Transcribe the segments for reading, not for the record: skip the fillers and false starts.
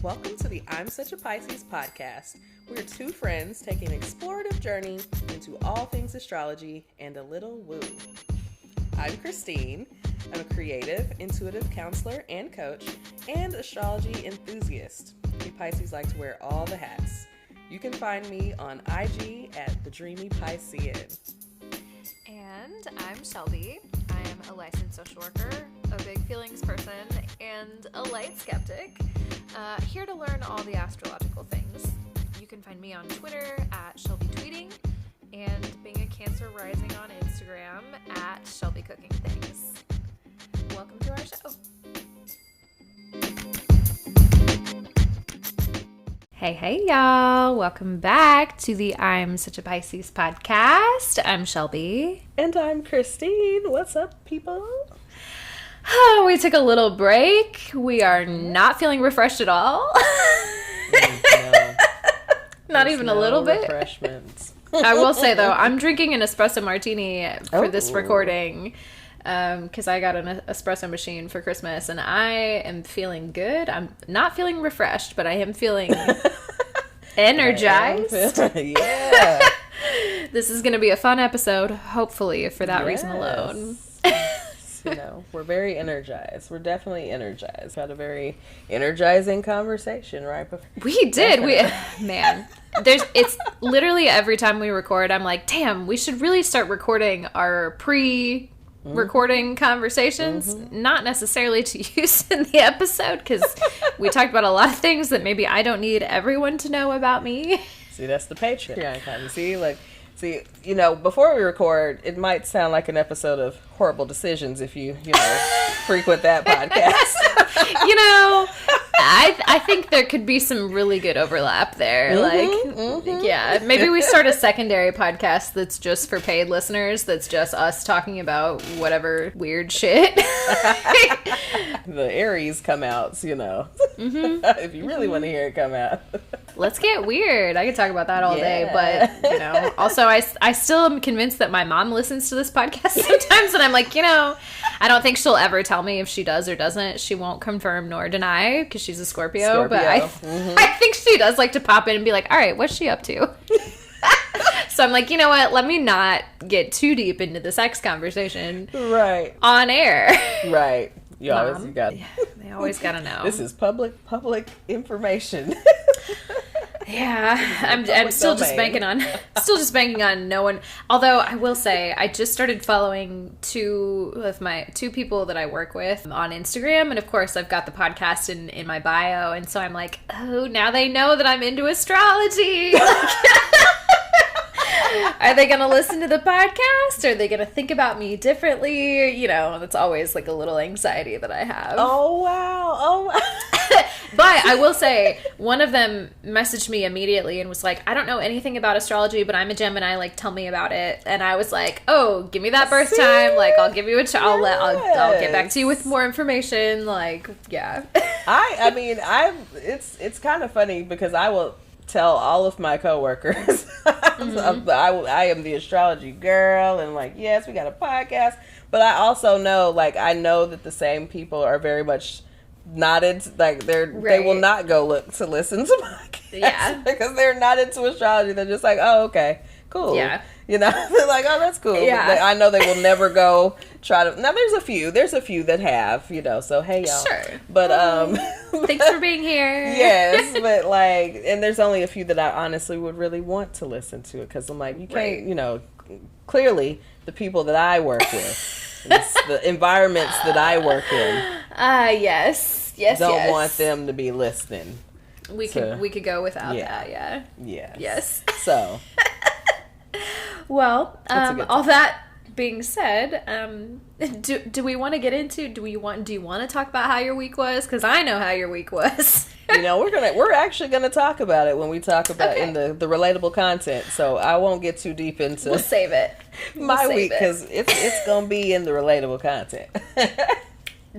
Welcome to the I'm Such a Pisces podcast. We're two friends taking an explorative journey into all things astrology and a little woo. I'm Christine. I'm a creative, intuitive counselor and coach, and astrology enthusiast. We Pisces like to wear all the hats. You can find me on IG at The Dreamy Piscean. And I'm Shelby. I am a licensed social worker, a big feelings person, and a light skeptic. Here to learn all the astrological things. You can find me on Twitter at Shelby Tweeting, and being a Cancer rising on Instagram at Shelby Cooking Things. Welcome to our show. Hey y'all. Welcome back to the I'm Such a Pisces podcast. I'm Shelby. And I'm Christine. What's up, people? Oh, we took a little break. We are not feeling refreshed at all. No. Not even a little bit. Refreshments. I will say, though, I'm drinking an espresso martini for this recording because I got an espresso machine for Christmas, and I am feeling good. I'm not feeling refreshed, but I am feeling energized. Yeah. This is going to be a fun episode, hopefully, for that reason alone. You know, we're very energized. We're definitely energized. We had a very energizing conversation right before. We did. It's literally every time we record, I'm like, damn, we should really start recording our pre-recording conversations, not necessarily to use in the episode, because we talked about a lot of things that maybe I don't need everyone to know about me. See, that's the Patreon kind of. See, you know, before we record, it might sound like an episode of Horrible Decisions if you frequent that podcast. You know, I think there could be some really good overlap there. Yeah, maybe we start a secondary podcast that's just for paid listeners, that's just us talking about whatever weird shit. The Aries come outs, you know. If you really want to hear it come out. Let's get weird. I could talk about that all day, but, you know, also I still am convinced that my mom listens to this podcast sometimes, and I'm like, you know, I don't think she'll ever tell me if she does or doesn't. She won't confirm nor deny because she's a Scorpio. But I think she does like to pop in and be like, all right, what's she up to? So I'm like, you know what? Let me not get too deep into the sex conversation. Right. On air. Right. They always gotta know. This is public information. Yeah, I'm still just banking on no one. Although I will say, I just started following two people that I work with on Instagram, and of course I've got the podcast in my bio, and so I'm like, oh, now they know that I'm into astrology. Are they going to listen to the podcast? Are they going to think about me differently? You know, that's always like a little anxiety that I have. Oh, wow. But I will say, one of them messaged me immediately and was like, I don't know anything about astrology, but I'm a Gemini, like, tell me about it. And I was like, oh, give me that birth time. Like, I'll give you I'll get back to you with more information. Like, yeah. I mean, it's kind of funny because I will tell all of my coworkers I am the astrology girl, and like, yes, we got a podcast, but I also know, like, I know that the same people are very much not into, like, they will not go listen to podcasts because they're not into astrology. They're just like, oh, okay, cool. Yeah. You know, they're like, oh, that's cool. Yeah. But I know they will never go try to. Now, there's a few that have, you know, so hey, y'all. Sure. But, thanks for being here. Yes, but like, and there's only a few that I honestly would really want to listen to it because I'm like, you can't, you know, clearly the people that I work with, the environments that I work in. Yes. Don't want them to be listening. We could go without that, yeah. Yes. So. Well, all that being said, do we want to get into? Do you want to talk about how your week was? Because I know how your week was. You know, we're actually gonna talk about it when we talk about in the relatable content. So I won't get too deep into. We'll save it. My week, because it's gonna be in the relatable content.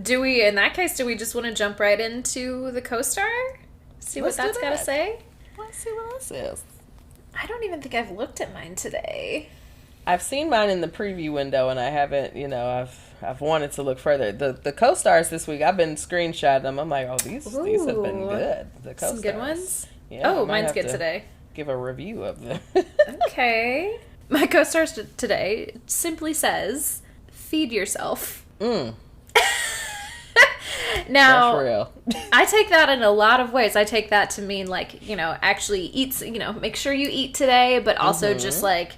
Do we? In that case, do we just want to jump right into the co-star? See what that's got to say. Let's see what else is. I don't even think I've looked at mine today. I've seen mine in the preview window, and I haven't, I've wanted to look further. The co-stars this week, I've been screenshotting them. I'm like, oh, these have been good. The co-stars. Some good ones? Yeah, oh, mine's good today. Give a review of them. Okay. My co-stars today simply says, feed yourself. Now, that's real. I take that in a lot of ways. I take that to mean, like, actually eat, make sure you eat today, but also just, like,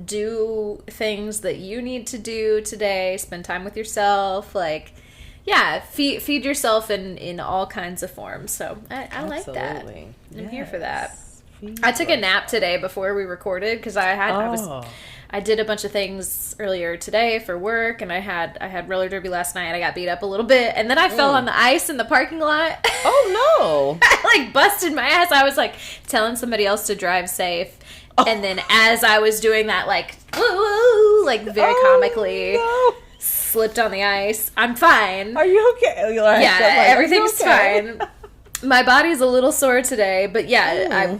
do things that you need to do today. Spend time with yourself. Like, yeah, feed yourself in all kinds of forms. So I like that. I'm here for that. I took a nap today before we recorded because I did a bunch of things earlier today for work, and I had roller derby last night. I got beat up a little bit, and then I fell on the ice in the parking lot. Oh no! I like busted my ass. I was like telling somebody else to drive safe, and then as I was doing that, like woo, like very comically, slipped on the ice. I'm fine. Are you okay? Yeah, everything's fine. My body's a little sore today, but yeah,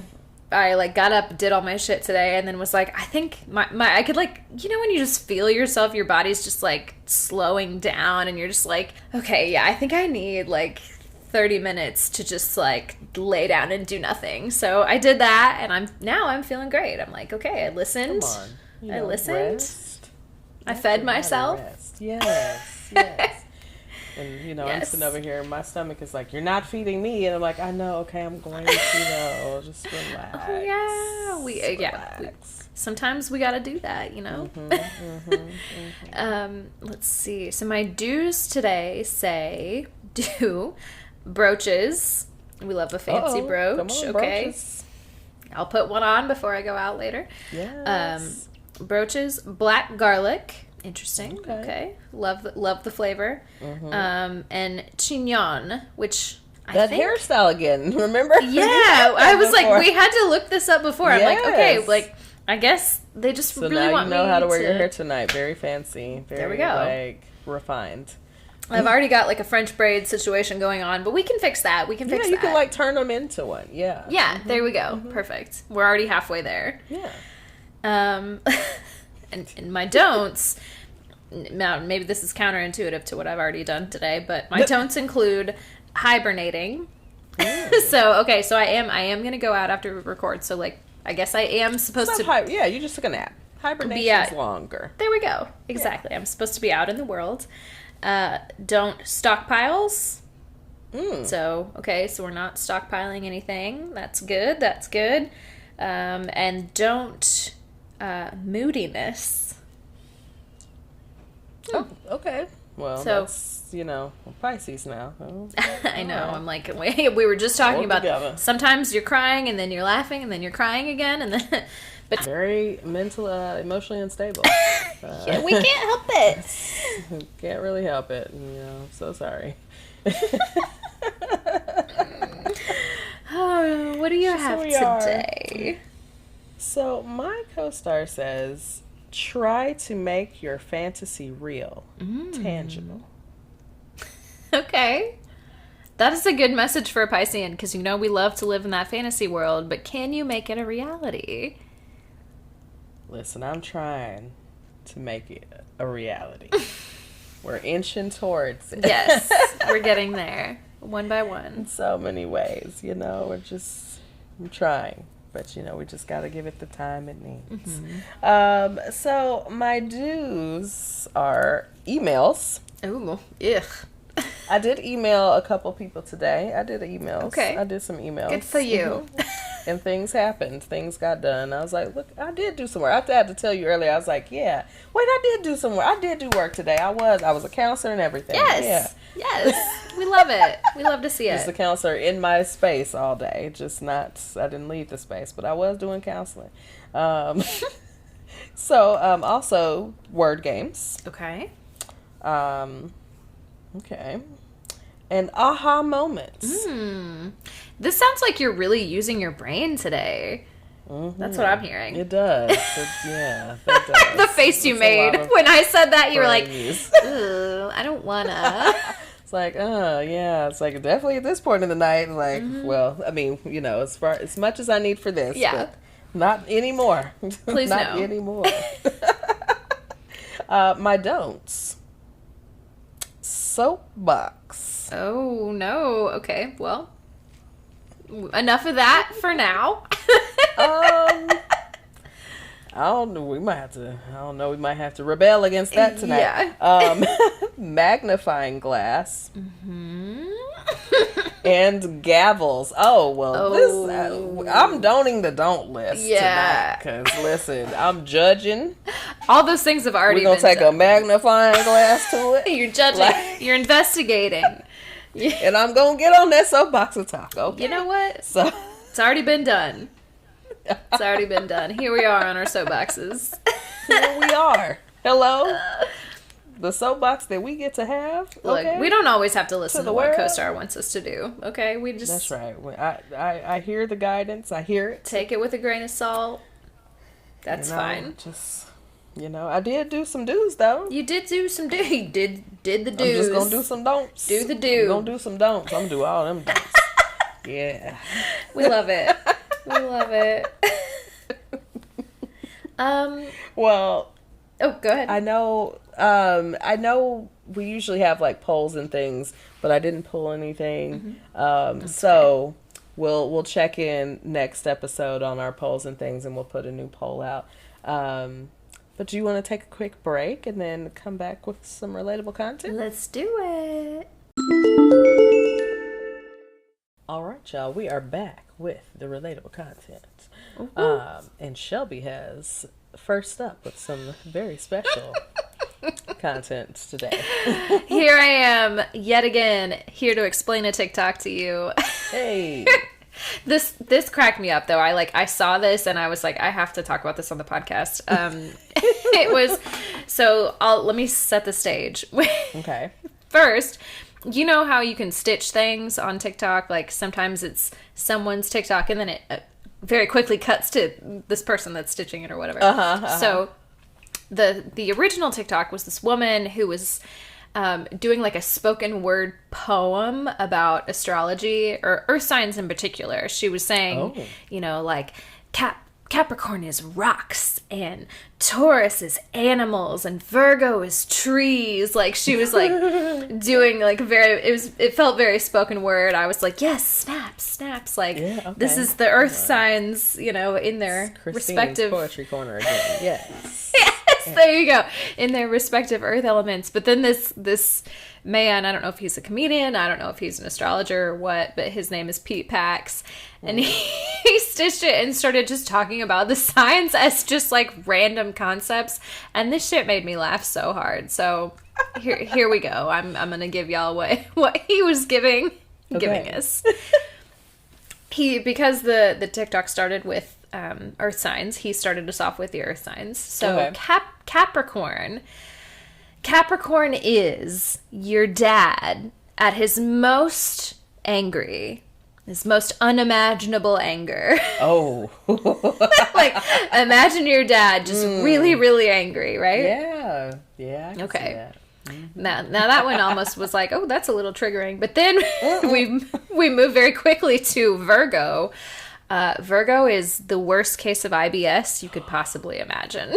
I like got up, did all my shit today, and then was like, I think I could, like, when you just feel yourself, your body's just like slowing down, and you're just like, okay, yeah, I think I need like 30 minutes to just like lay down and do nothing. So I did that, and I'm feeling great. I'm like, okay, I listened. Come on. I listened. Rest. I fed myself. Yes. And, I'm sitting over here, and my stomach is like, you're not feeding me. And I'm like, I know, okay, I'm going to, just relax. Oh, yeah. Sometimes we got to do that, Let's see. So my do's today say, do brooches. We love a fancy brooch. Come on, okay. Brooches. I'll put one on before I go out later. Yes. Brooches, black garlic. Interesting. Okay. Love the flavor. And chignon, which I think... hairstyle again. Remember? Yeah. I was like, we had to look this up before. I'm like, okay, like, I guess they just really want me to... So now you know how to wear your hair tonight. Very fancy. Very, there we go. like, refined. I've already got, like, a French braid situation going on, but we can fix that. We can fix that. Yeah, you can, like, turn them into one. Yeah. Yeah, there we go. Perfect. We're already halfway there. Yeah. And my don'ts, now maybe this is counterintuitive to what I've already done today, but my don'ts include hibernating. So I am going to go out after we record. So, like, I guess I am supposed to... yeah, you just took a nap. Hibernation's longer. There we go. Exactly. Yeah. I'm supposed to be out in the world. Don't stockpiles. So we're not stockpiling anything. That's good. And don't... moodiness. Oh, okay. Well, that's, Pisces now. Oh, I know. I'm like, we were just talking about sometimes you're crying, and then you're laughing, and then you're crying again, and then... But very emotionally unstable. Yeah, we can't help it. Can't really help it. I'm so sorry. Oh, what do you have today? So my co-star says, try to make your fantasy real, tangible. Okay. That is a good message for a Piscean, because we love to live in that fantasy world, but can you make it a reality? Listen, I'm trying to make it a reality. We're inching towards it. Yes, we're getting there, one by one. In so many ways, I'm trying. But, we just got to give it the time it needs. So my do's are emails. Ooh, ugh. I did email a couple people today. I did emails. Okay. I did some emails. Good for you. And things happened. Things got done. I was like, look, I did do some work. I had to tell you earlier. I was like, yeah. Wait, I did do some work. I did do work today. I was a counselor and everything. Yes. Yeah. Yes. We love it. We love to see it. Just a counselor in my space all day. I didn't leave the space, but I was doing counseling. Also word games. Okay. Okay. And aha moments. This sounds like you're really using your brain today. That's what I'm hearing. It does. That does. The face you made when I said that, you were like, ooh, I don't wanna. It's like, yeah. It's like, definitely at this point in the night, like, well, I mean, as much as I need for this. Yeah. But not anymore. Please not no. anymore. My don'ts. Soapbox. Oh, no. Okay, well, enough of that for now. I don't know. We might have to rebel against that tonight. Yeah. Magnifying glass. Mm-hmm. And gavels. Oh, well, this I'm don'ting the don't list tonight. Because, listen, I'm judging. All those things have already been We're going to take a magnifying glass to it. You're judging. You're investigating. And I'm going to get on that soapbox and talk. Okay. You know what? So it's already been done. It's already been done. Here we are on our soapboxes. Here we are. Hello. The soapbox that we get to have. Okay? Look, we don't always have to listen to what CoStar wants us to do. Okay, we just. That's right. I hear the guidance. I hear it. Take it with a grain of salt. That's fine. Just, I did do some do's though. You did do some do's. You did the do's. I'm just gonna do some don'ts. Do the do. I'm gonna do some don'ts. I'm gonna do all them don'ts. Yeah. We love it. We love it. Well. Oh, go ahead. I know we usually have like polls and things, but I didn't pull anything. So we'll check in next episode on our polls and things, and we'll put a new poll out. But do you want to take a quick break and then come back with some relatable content? Let's do it. All right, y'all. We are back with the relatable content. And Shelby has first up with some very special content today. Here I am, yet again, here to explain a TikTok to you. Hey. This cracked me up though. I saw this and I was like, I have to talk about this on the podcast. It was let me set the stage. Okay. First, you know how you can stitch things on TikTok? Like sometimes it's someone's TikTok and then it very quickly cuts to this person that's stitching it or whatever. So the original TikTok was this woman who was doing like a spoken word poem about astrology or earth signs in particular. She was saying, like Capricorn is rocks and Taurus is animals and Virgo is trees. Like she was like doing like it felt very spoken word. I was like, yes, snaps. Like this is the earth signs, in their respective poetry corner again. Yes. Yes, there you go. In their respective earth elements. But then this man, I don't know if he's a comedian, I don't know if he's an astrologer or what, but his name is Pete Pax. And he stitched it and started just talking about the signs as just like random concepts. And this shit made me laugh so hard. So here we go. I'm gonna give y'all what he was giving us. Because the TikTok started with earth signs, he started us off with the earth signs. So Capricorn is your dad at his most angry, his most unimaginable anger. Oh. Like, imagine your dad just really, really angry, right? Yeah. Yeah. I can okay. see that. Mm-hmm. Now that one almost was like, oh, that's a little triggering. But then we move very quickly to Virgo. Virgo is the worst case of IBS you could possibly imagine.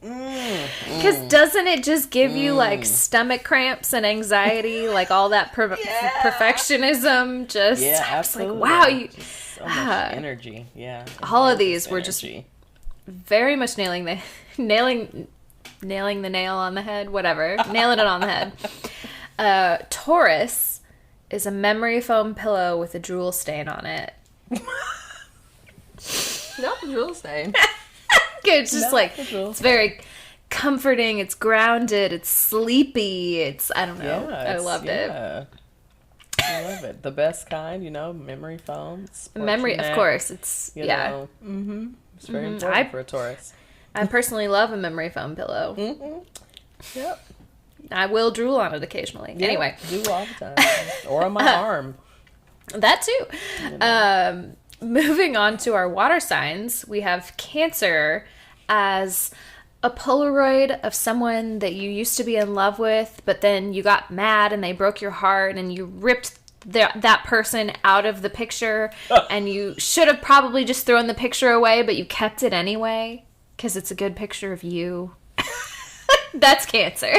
Because doesn't it just give you like stomach cramps and anxiety, like all that perfectionism? Just absolutely. Like, wow, you so much energy. Yeah, all of these were just very much nailing the nail on the head. Whatever, nailing it on the head. Taurus is a memory foam pillow with a drool stain on it. Not the drool stain. It's just it's very comforting, it's grounded, it's sleepy, I don't know. I loved it. I love it. The best kind, memory foam. Memory, of course. It's, Mm-hmm. It's very important for a Taurus. I personally love a memory foam pillow. Mm-hmm. Yep. I will drool on it occasionally. Yep. Anyway. Do all the time. Or on my arm. That too. Moving on to our water signs, we have Cancer as a Polaroid of someone that you used to be in love with, but then you got mad and they broke your heart and you ripped that person out of the picture and you should have probably just thrown the picture away, but you kept it anyway. Because it's a good picture of you. That's Cancer.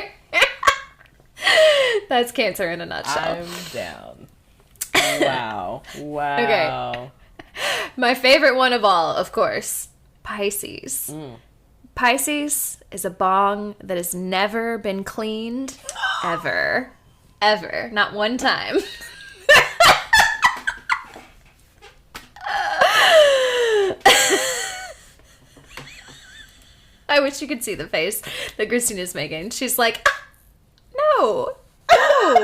That's Cancer in a nutshell. I'm down. Wow. Okay. My favorite one of all, of course, Pisces. Pisces is a bong that has never been cleaned, ever. Ever. Not one time. I wish you could see the face that Christina's making. She's like, no,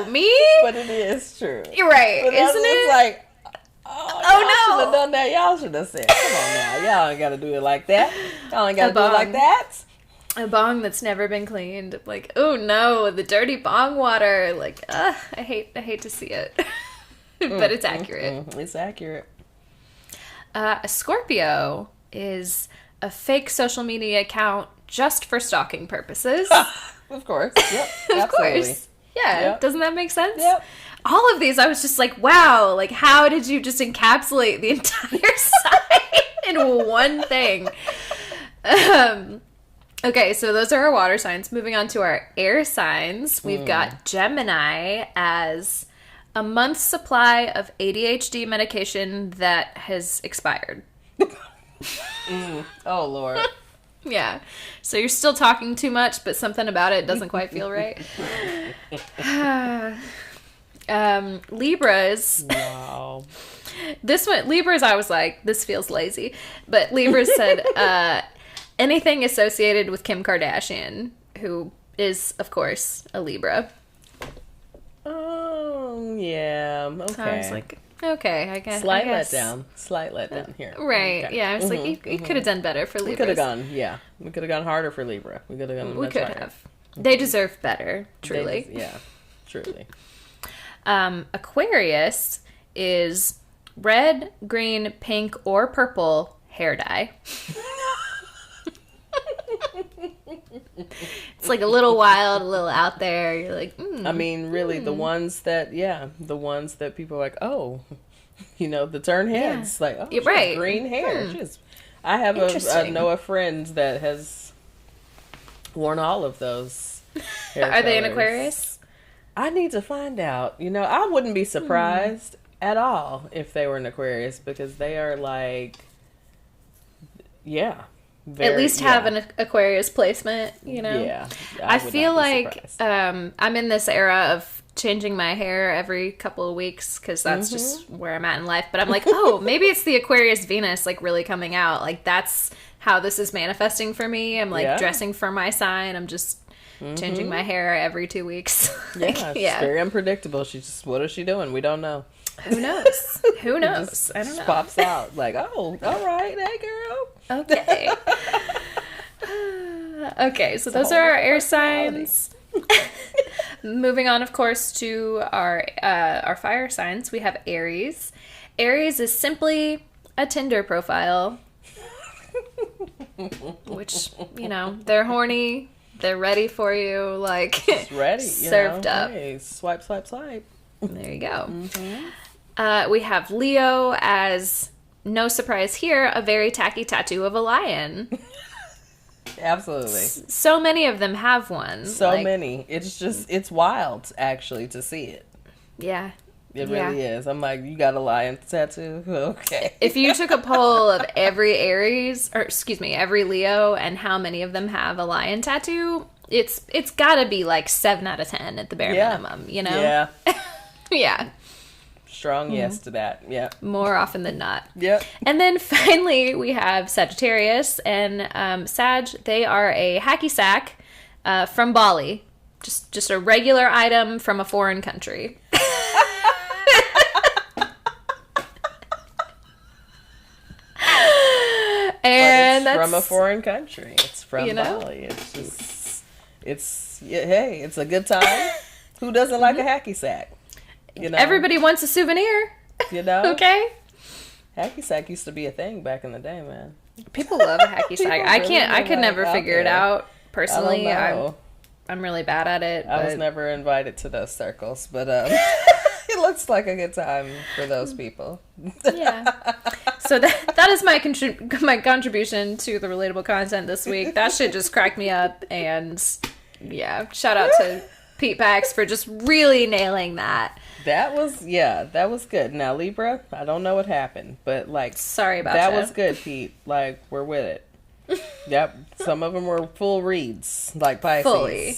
me? But it is true. You're right, but isn't it? It's like, y'all no. should have done that. Y'all should have said, come on now. Y'all ain't got to do it like that. Y'all ain't got to do it like that. A bong that's never been cleaned. Like, oh no, the dirty bong water. Like, I hate to see it. But it's accurate. It's accurate. A Scorpio is a fake social media account just for stalking purposes. Of course. Yep. Of Absolutely. course. Yeah. Yep. Doesn't that make sense? Yep. All of these, I was just like, wow, like, how did you just encapsulate the entire site in one thing? Okay, so those are our water signs. Moving on to our air signs, we've got Gemini as a month's supply of ADHD medication that has expired. Oh, Lord. Yeah. So you're still talking too much, but something about it doesn't quite feel right. Libras. Wow. Libras, I was like, this feels lazy. But Libras said anything associated with Kim Kardashian, who is, of course, a Libra. Oh, yeah. Okay. So I was like, okay, I guess. Slight letdown here. Right. Okay. Yeah, I was like, you could have done better for Libras. We could have gone, yeah. We could have gone harder for Libra. We could have gone much harder. Have. They deserve better, truly. Yeah, truly. Aquarius is red, green, pink, or purple hair dye. It's like a little wild, a little out there. You're like, I mean, really, the ones that people are like, oh, the turn heads. Yeah. Like, oh, she right. has green hair. I have know a friend that has worn all of those hair Are they an colors. Aquarius? I need to find out. I wouldn't be surprised at all if they were an Aquarius, because they are like, yeah. At least have an Aquarius placement, Yeah. I feel like I'm in this era of changing my hair every couple of weeks because that's just where I'm at in life. But I'm like, oh, maybe it's the Aquarius Venus like really coming out. Like that's how this is manifesting for me. I'm like dressing for my sign. I'm just changing my hair every 2 weeks. It's very unpredictable. What is she doing? We don't know. Who knows? Who knows? I don't know. Pops out like, oh, all right, hey girl. Okay. Okay, so those are our air signs. Moving on, of course, to our fire signs. We have Aries. Aries is simply a Tinder profile, which they're horny. They're ready for you, like just ready, served up. Hey, swipe, swipe, swipe. There you go. We have Leo as, no surprise here, a very tacky tattoo of a lion. Absolutely. So many of them have one. So many. It's wild, actually, to see it. Yeah. It really is. I'm like, you got a lion tattoo? Okay. If you took a poll of every every Leo, and how many of them have a lion tattoo, it's gotta be like 7 out of 10 at the bare minimum, Yeah. Yeah. Strong yes to that. Yeah. More often than not. Yep. And then finally we have Sagittarius, and Sag, they are a hacky sack from Bali. Just a regular item from a foreign country. And but it's from a foreign country. It's from Bali. It's a good time. Who doesn't like a hacky sack? Everybody wants a souvenir. Okay. Hacky sack used to be a thing back in the day, man. People love a hacky sack. I could never figure it out personally. I'm really bad at it. I was never invited to those circles, but it looks like a good time for those people. Yeah. So that is my my contribution to the relatable content this week. That shit just cracked me up, and yeah, shout out to Pete Pax for just really nailing that. That was good. Now Libra, I don't know what happened, but like, sorry about that. Was good, Pete. Like, we're with it. Yep, some of them were full reads, like Pisces. Fully.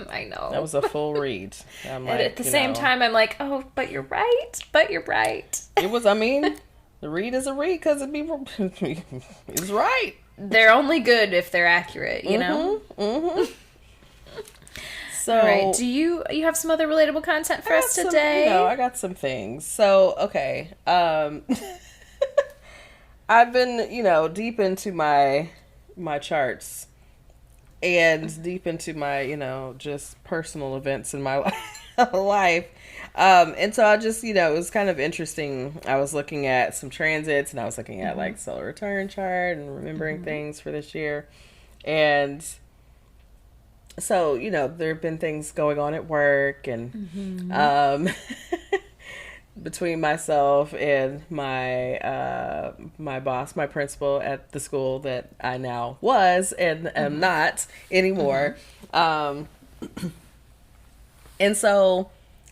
I know. That was a full read. I'm like, and at the same time, I'm like, oh, but you're right. But you're right. It was, I mean, the read is a read because it's right. They're only good if they're accurate, you know? Mm-hmm. So, all right. Do you have some other relatable content for us today? I got some things. So, okay. I've been, deep into my charts and deep into my, just personal events in my life. And so I just, it was kind of interesting. I was looking at some transits, and I was looking at like solar return chart and remembering things for this year. And so, there have been things going on at work, and between myself and my my boss, my principal at the school that I now was and am not anymore. And so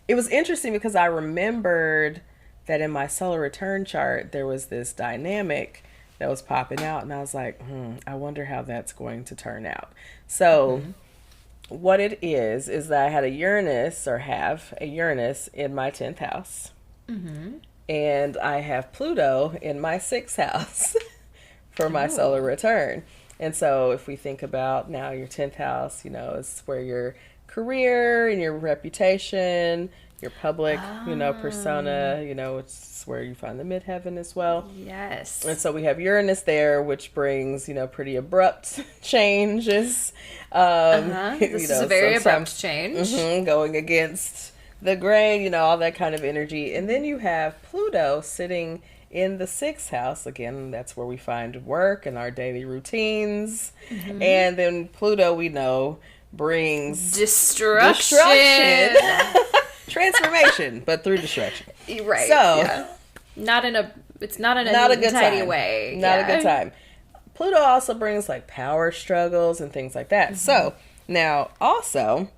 it was interesting because I remembered that in my solar return chart there was this dynamic that was popping out, and I was like, I wonder how that's going to turn out. So what it is that I had have a Uranus in my 10th house. And I have Pluto in my 6th house for my solar return. And so if we think about now your 10th house, is where your career and your reputation, your public, persona, it's where you find the midheaven as well. Yes. And so we have Uranus there, which brings, pretty abrupt changes. This is a very abrupt change. Going against the grain, all that kind of energy. And then you have Pluto sitting in the 6th house. Again, that's where we find work and our daily routines. And then Pluto, we know, brings destruction. Transformation, but through destruction. Right. So, it's not in a good tidy way. Not a good time. Pluto also brings like power struggles and things like that. So, now also,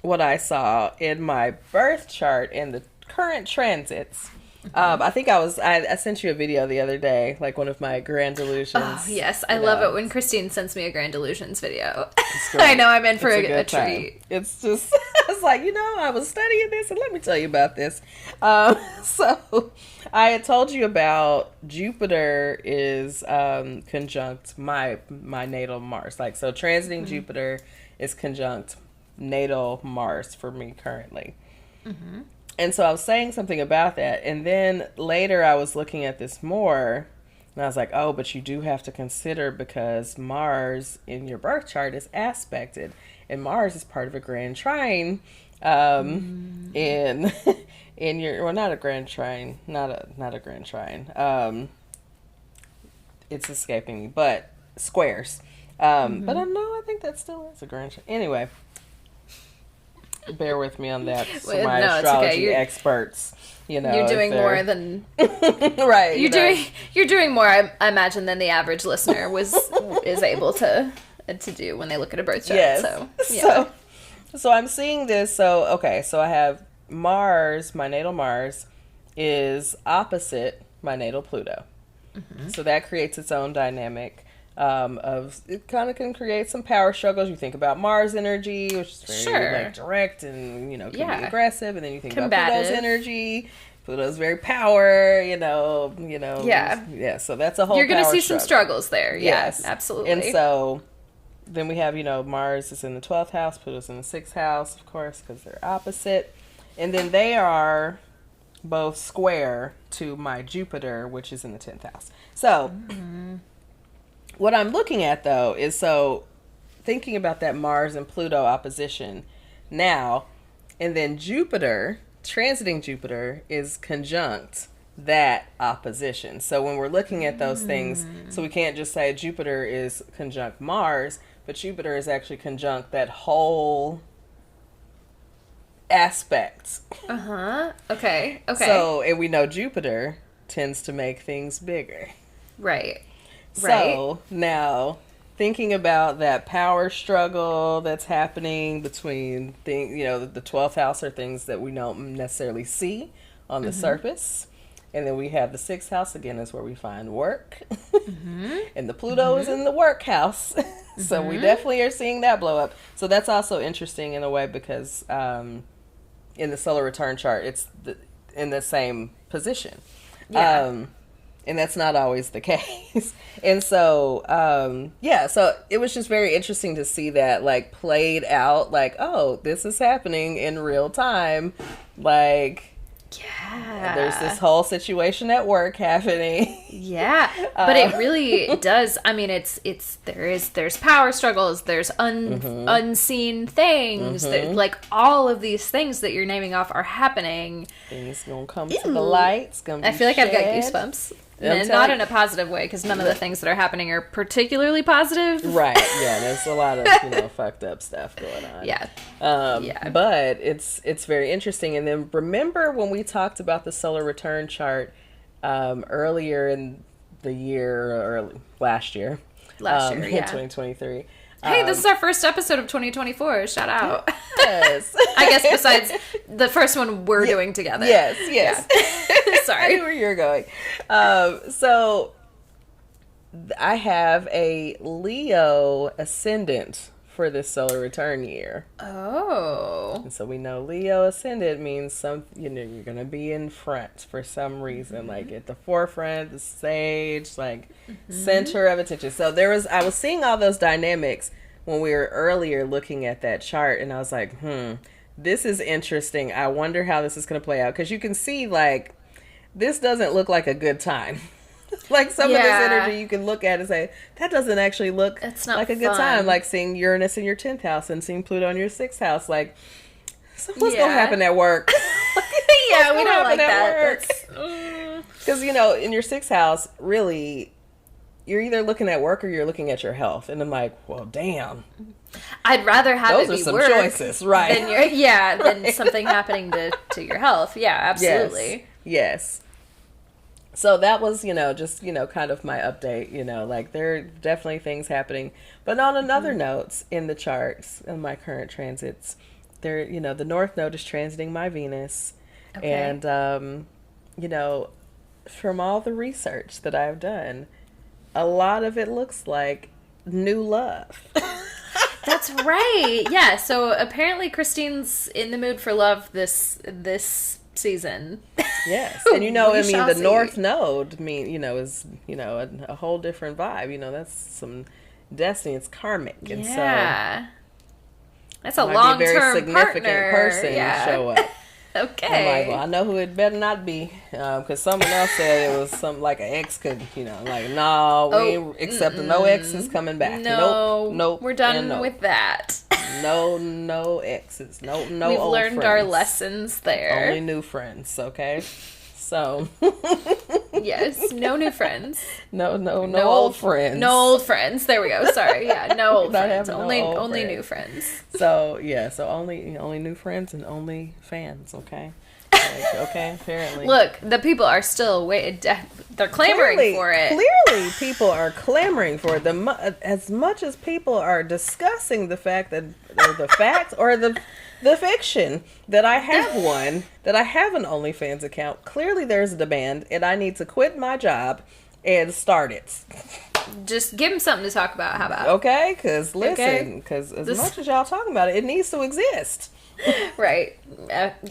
what I saw in my birth chart in the current transits, I think I sent you a video the other day, like one of my grand illusions. Oh, yes. I love it when Christine sends me a grand illusions video. I know I'm in for a treat. It's just, it's like, I was studying this, and let me tell you about this. So I had told you about Jupiter is conjunct my natal Mars. Like, so transiting Jupiter is conjunct natal Mars for me currently. And so I was saying something about that, and then later I was looking at this more, and I was like, oh, but you do have to consider, because Mars in your birth chart is aspected, and Mars is part of a grand trine in your, well, not a grand trine, not a grand trine, it's escaping me, but squares, but I think that still is a grand trine. Anyway, bear with me on that. So my astrology experts, you're doing more than right. You're doing more, I imagine, than the average listener is able to do when they look at a birth chart. Yes. So, yeah. So I'm seeing this. So okay, so I have Mars. My natal Mars is opposite my natal Pluto. So that creates its own dynamic. Of it kind of can create some power struggles. You think about Mars energy, which is very like direct and can be aggressive, and then you think about Pluto's energy. Pluto's very power, yeah. So that's a whole. You're going to see struggle. some struggles there. Yes, absolutely. And so then we have Mars is in the 12th house, Pluto's in the 6th house, of course, because they're opposite, and then they are both square to my Jupiter, which is in the 10th house. So. What I'm looking at, though, is thinking about that Mars and Pluto opposition now, and then Jupiter, transiting Jupiter, is conjunct that opposition. So when we're looking at those things, so we can't just say Jupiter is conjunct Mars, but Jupiter is actually conjunct that whole aspect. Okay. So, and we know Jupiter tends to make things bigger. Right. So now, thinking about that power struggle that's happening between the 12th house are things that we don't necessarily see on the surface. And then we have the 6th house, again, is where we find work. And the Pluto is in the work house. So we definitely are seeing that blow up. So that's also interesting in a way because in the solar return chart, it's in the same position. Yeah. And that's not always the case. And so, so it was just very interesting to see that, like, played out, like, oh, this is happening in real time. Like... Yeah. There's this whole situation at work happening. Yeah. But it really does. I mean, there's power struggles, there's unseen things that, like, all of these things that you're naming off are happening. Things gonna come to the light. It's gonna be I feel like shed. I've got goosebumps. And not in a positive way, because none of the things that are happening are particularly positive. Right, yeah, there's a lot of, fucked up stuff going on. Yeah. But it's very interesting. And then remember when we talked about the solar return chart earlier in the year, or last year, in 2023. Hey, this is our first episode of 2024. Shout out. Yes. I guess besides the first one we're doing together. Yes. Yeah. Sorry. I knew where you were going. So I have a Leo ascendant for this solar return year. Oh. And so we know Leo ascendant means you're going to be in front for some reason, like at the forefront, the stage, like center of attention. So I was seeing all those dynamics when we were earlier looking at that chart, and I was like, this is interesting. I wonder how this is going to play out, because you can see, like, this doesn't look like a good time. Like, some of this energy you can look at and say, that doesn't actually look like a good time. Like seeing Uranus in your 10th house and seeing Pluto in your 6th house. Like, so what's going to happen at work? Yeah, we don't like that. Because, in your 6th house, really, you're either looking at work or you're looking at your health. And I'm like, well, damn. I'd rather have it be those are some work choices, right? Than something happening to your health. Yeah, absolutely. Yes. So that was, just, kind of my update, like there are definitely things happening. But on another note in the charts, in my current transits, there, the North Node is transiting my Venus. Okay. And, from all the research that I've done, a lot of it looks like new love. That's right. Yeah. So apparently Christine's in the mood for love this season. Yes. And the North Node is, a whole different vibe. That's some destiny. It's karmic. And so that's a long-term very significant partner. Person show up. Okay. I'm like, well, I know who it better not be, because someone else said it was something like an ex could, like, no, we ain't accepting no exes coming back. Nope. We're done with that. No exes. No We've old learned friends. Our lessons there. Only new friends, okay? So. Yes, no new friends. No old friends. No old friends. There we go. Sorry. Yeah, no old friends. Only friends. New friends. So only new friends and only fans, okay? Like, okay, apparently. Look, the people are still they're clamoring for it. Clearly, people are clamoring for it. As much as people are discussing the fact that, or the fact, or the fiction that I have that I have an OnlyFans account, clearly there's a demand, and I need to quit my job and start it. Just give them something to talk about. How about? Okay, because listen, because as much as y'all talking about it, it needs to exist. Right.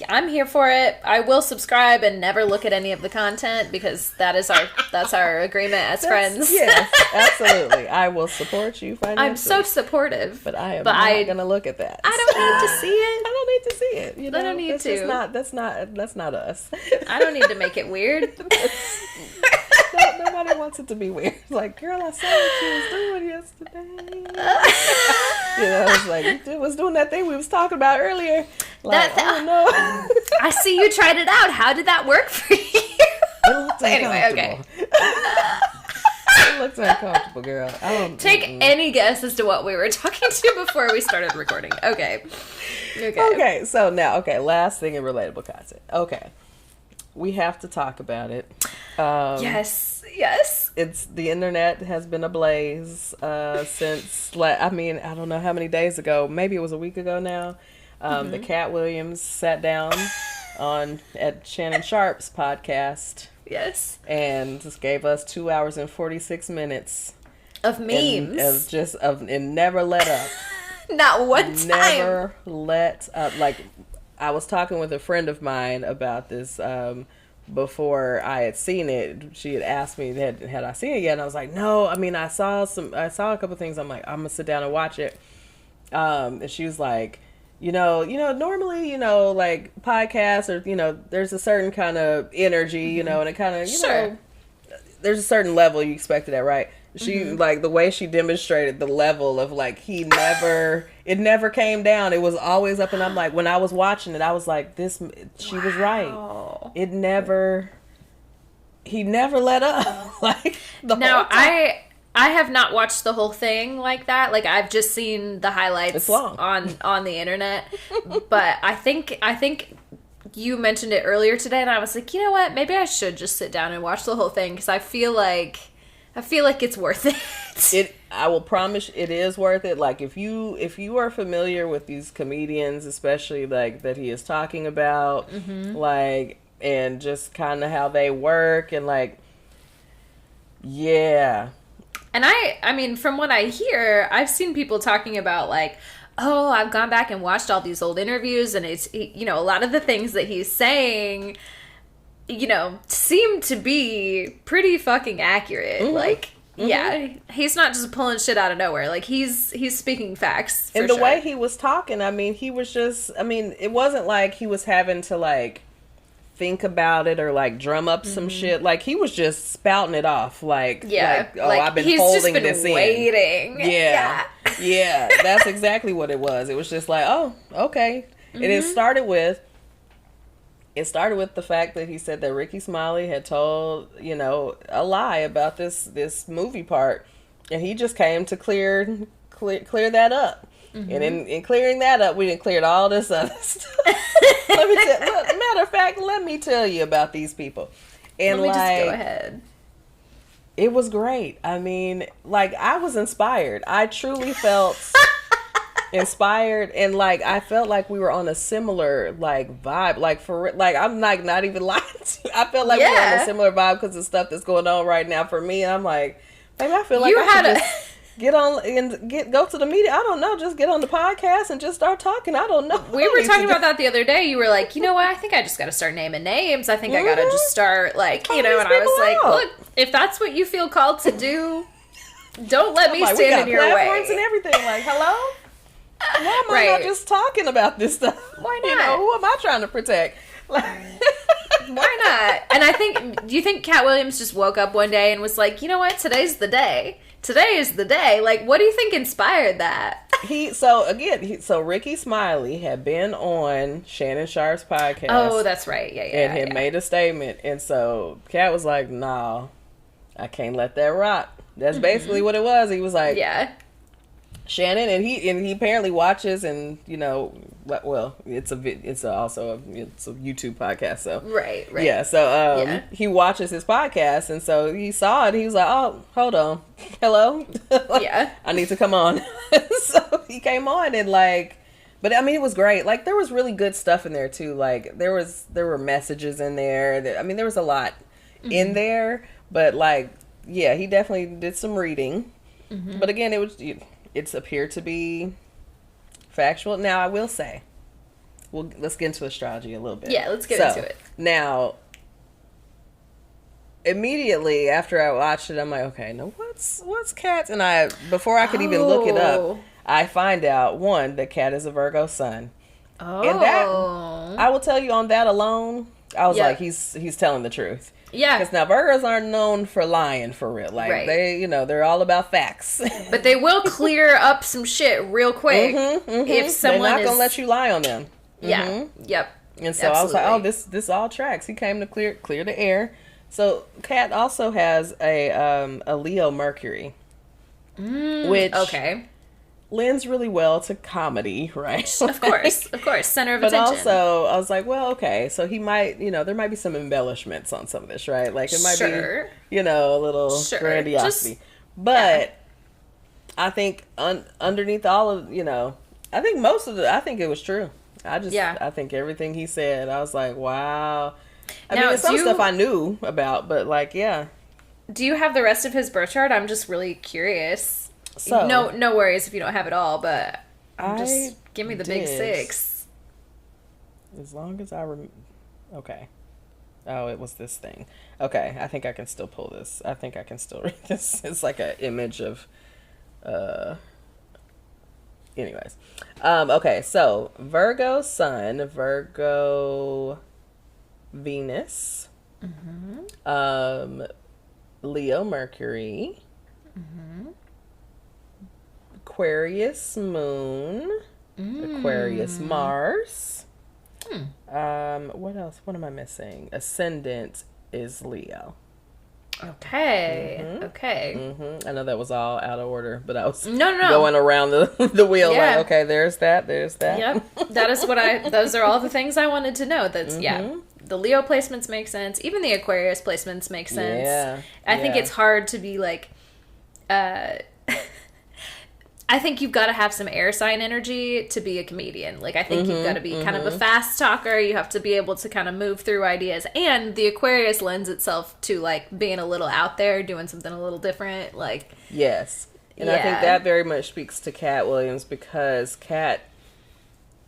I'm here for it. I will subscribe and never look at any of the content, because that's our agreement as friends. Yes, absolutely. I will support you financially. I'm so supportive. But I am not going to look at that. I don't need to see it. I don't need to see it. I don't need to. That's not us. I don't need to make it weird. Nobody wants it to be weird. Like, girl, I saw what you was doing yesterday. It's like, you was doing that thing we was talking about earlier. Like, oh no. I see you tried it out. How did that work for you? It looked anyway, okay. It looks uncomfortable, girl. I don't take any guess as to what we were talking to before we started recording. Okay. So now, last thing in relatable content. Okay. We have to talk about it. Yes. It's the internet has been ablaze since I don't know how many days ago. Maybe it was a week ago now. The Katt Williams sat down at Shannon Sharp's podcast. Yes. And just gave us 2 hours and 46 minutes of memes. And never let up. Not one time. Never let up. Like, I was talking with a friend of mine about this before I had seen it. She had asked me had I seen it yet, and I was like, no. I mean, I saw a couple things. I'm like, I'm gonna sit down and watch it. And she was like, normally, like podcasts or there's a certain kind of energy, and it kind of sure. There's a certain level you expect it at, right? She like the way she demonstrated the level of like it never came down. It was always up, and I'm like, when I was watching it, I was like, she was right. He never let up. Like the whole time. I have not watched the whole thing like that. Like, I've just seen the highlights on the internet. But I think you mentioned it earlier today, and I was like, you know what? Maybe I should just sit down and watch the whole thing, because I feel like it's worth it. I will promise it is worth it. Like, if you are familiar with these comedians, especially like that he is talking about, like, and just kind of how they work, and like, yeah. And I mean, from what I hear, I've seen people talking about like, oh, I've gone back and watched all these old interviews, and it's, a lot of the things that he's saying, seem to be pretty fucking accurate. Like, yeah, he's not just pulling shit out of nowhere. Like, he's speaking facts. And the way he was talking, I mean, he was just, it wasn't like he was having to like think about it or like drum up some shit. Like, he was just spouting it off. Like, I've been holding this in. Waiting. Yeah. That's exactly what it was. It was just like, oh, okay. And it started with the fact that he said that Ricky Smiley had told, a lie about this movie part, and he just came to clear that up. And in clearing that up, we didn't clear all this other stuff. Matter of fact, let me tell you about these people. And let me just go ahead. It was great. I mean, like, I was inspired. I truly felt inspired, and like I felt like we were on a similar like vibe. Like, for like, I'm like not even lying to you. I felt like we were on a similar vibe because of stuff that's going on right now for me. And I'm like, baby, I feel like just get on and go to the meeting. I don't know, just get on the podcast and just start talking. I don't know. We were talking about that the other day. You were like, you know what? I think I just got to start naming names. I think I got to just start like, and I was like, look, if that's what you feel called to do, don't let me stand in your way. Platforms and everything. Like, hello? Why am I not just talking about this stuff? Why not? Who am I trying to protect? Like, why not? And do you think Katt Williams just woke up one day and was like, you know what? Today's the day. Today is the day. Like, what do you think inspired that? So Ricky Smiley had been on Shannon Sharp's podcast. Oh, that's right. Yeah. And had made a statement. And so Katt was like, nah, I can't let that rock. That's basically what it was. He was like, Shannon, and he apparently watches, and well, it's also a YouTube podcast, so right, yeah. So he watches his podcast, and so he saw it. He was like, "Oh, hold on, hello, I need to come on." So he came on, and like, but I mean, it was great. Like, there was really good stuff in there too. Like, there were messages in there. There was a lot in there, but like, yeah, he definitely did some reading. But again, it's appeared to be factual. Now, I will say, let's get into astrology a little bit. Yeah, let's get into it. Now, immediately after I watched it, I'm like, okay, now what's Katt's? And before I could even look it up, I find out, one, that Katt is a Virgo sun. Oh. And that, I will tell you, on that alone, I was like, he's telling the truth. Yeah. Because now Virgos aren't known for lying for real. Like, they're all about facts. But they will clear up some shit real quick if someone they're not going to let you lie on them. Yeah. Yep. And so I was like, oh, this all tracks. He came to clear the air. So Katt also has a Leo Mercury. Which... Okay. lends really well to comedy, right? Of course. Center of but attention. But also, I was like, well, okay, so he might, there might be some embellishments on some of this, right? Like, it might be, a little grandiosity. But I think underneath all of, I think most of I think it was true. I think everything he said, I was like, wow. I mean, some stuff I knew about, but like, yeah. Do you have the rest of his birth chart? I'm just really curious. So no worries if you don't have it all, but just give me the big six. As long as I okay. Oh, it was this thing. Okay, I think I can still pull this. I think I can still read this. It's like an image of anyways. Okay, so Virgo Sun, Virgo Venus, Leo Mercury, Aquarius Moon, Aquarius Mars. What else? What am I missing? Ascendant is Leo. Okay. I know that was all out of order, but I was no. going around the wheel like, okay, there's that. Yep. Those are all the things I wanted to know. That's the Leo placements make sense. Even the Aquarius placements make sense. Yeah. I think it's hard to be like, I think you've got to have some air sign energy to be a comedian. Like, I think you've got to be kind of a fast talker. You have to be able to kind of move through ideas. And the Aquarius lends itself to, like, being a little out there, doing something a little different. Like, yes. And I think that very much speaks to Katt Williams, because I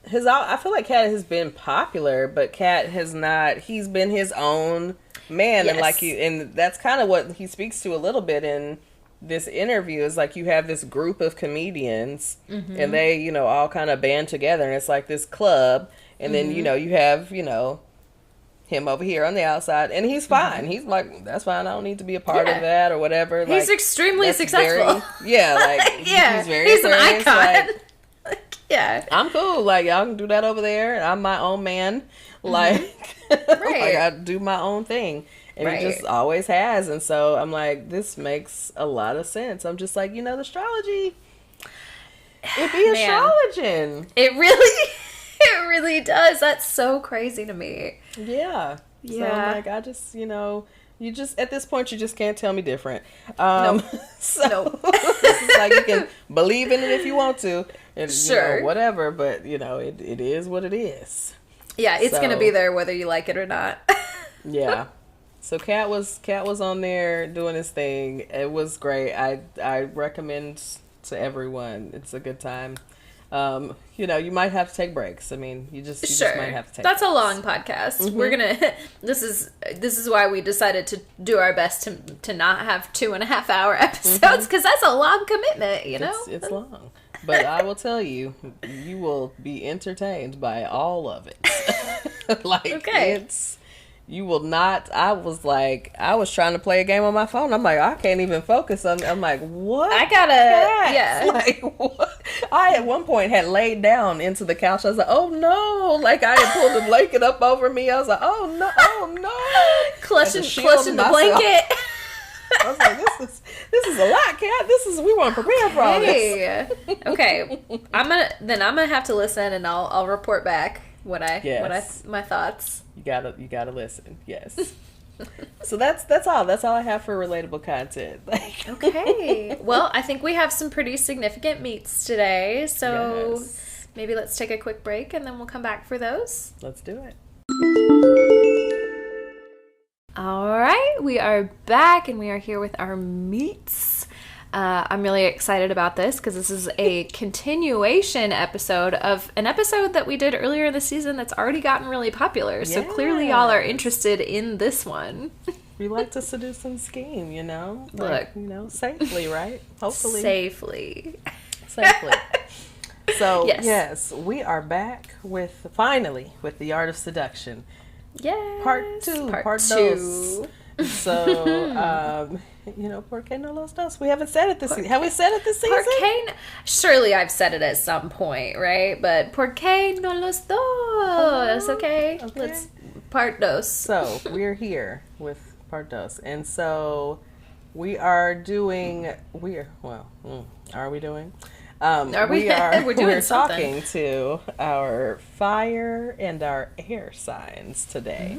feel like Katt has been popular, but Katt has not. He's been his own man. Yes. And that's kind of what he speaks to a little bit in this interview, is like you have this group of comedians and they, all kind of band together, and it's like this club, and then, you have, him over here on the outside, and he's fine. He's like, that's fine. I don't need to be a part of that or whatever. He's like, extremely successful. He's very he's an icon. Like, I'm cool. Like, y'all can do that over there. I'm my own man. Like, like I do my own thing. And it just always has. And so I'm like, this makes a lot of sense. I'm just like, the astrology, it be astrologing. It really does. That's so crazy to me. Yeah. So I'm like, I just, you just, at this point, you just can't tell me different. Nope. It's like, you can believe in it if you want to. And, whatever. But, it is what it is. Yeah, it's going to be there whether you like it or not. Yeah. So Katt was on there doing his thing. It was great. I recommend to everyone. It's a good time. You might have to take breaks. I mean, you just might have to take. That's breaks. A long podcast. We're gonna. This is why we decided to do our best to not have 2.5 hour episodes, because that's a long commitment. It's long. But I will tell you, you will be entertained by all of it. It's. You will not. I was trying to play a game on my phone. I'm like, I can't even focus on. I'm like, what? I gotta, Like, what? I at one point had laid down into the couch. I was like, oh no! Like, I had pulled the blanket up over me. I was like, oh no! Clutching the blanket. I was like, this is a lot, Katt. We weren't prepared for all this. Okay, I'm gonna have to listen, and I'll report back my thoughts. You gotta listen. Yes. So that's all. That's all I have for relatable content. Okay. Well, I think we have some pretty significant meets today. So maybe let's take a quick break and then we'll come back for those. Let's do it. All right. We are back and we are here with our meets. I'm really excited about this because this is a continuation episode of an episode that we did earlier in the season that's already gotten really popular. Yes. So clearly y'all are interested in this one. We like to seduce and scheme, Look, safely, right? Hopefully. Safely. So, yes, we are back finally with the Art of Seduction. Yes. Part 2. Part 2. So, ¿por qué no los dos? We haven't said it this season. Have we said it this season? Surely I've said it at some point, right? But ¿por qué no los dos? Okay. Let's part dos. So, we're here with part dos. And so, we are doing... Are we doing? We're talking to our fire and our air signs today.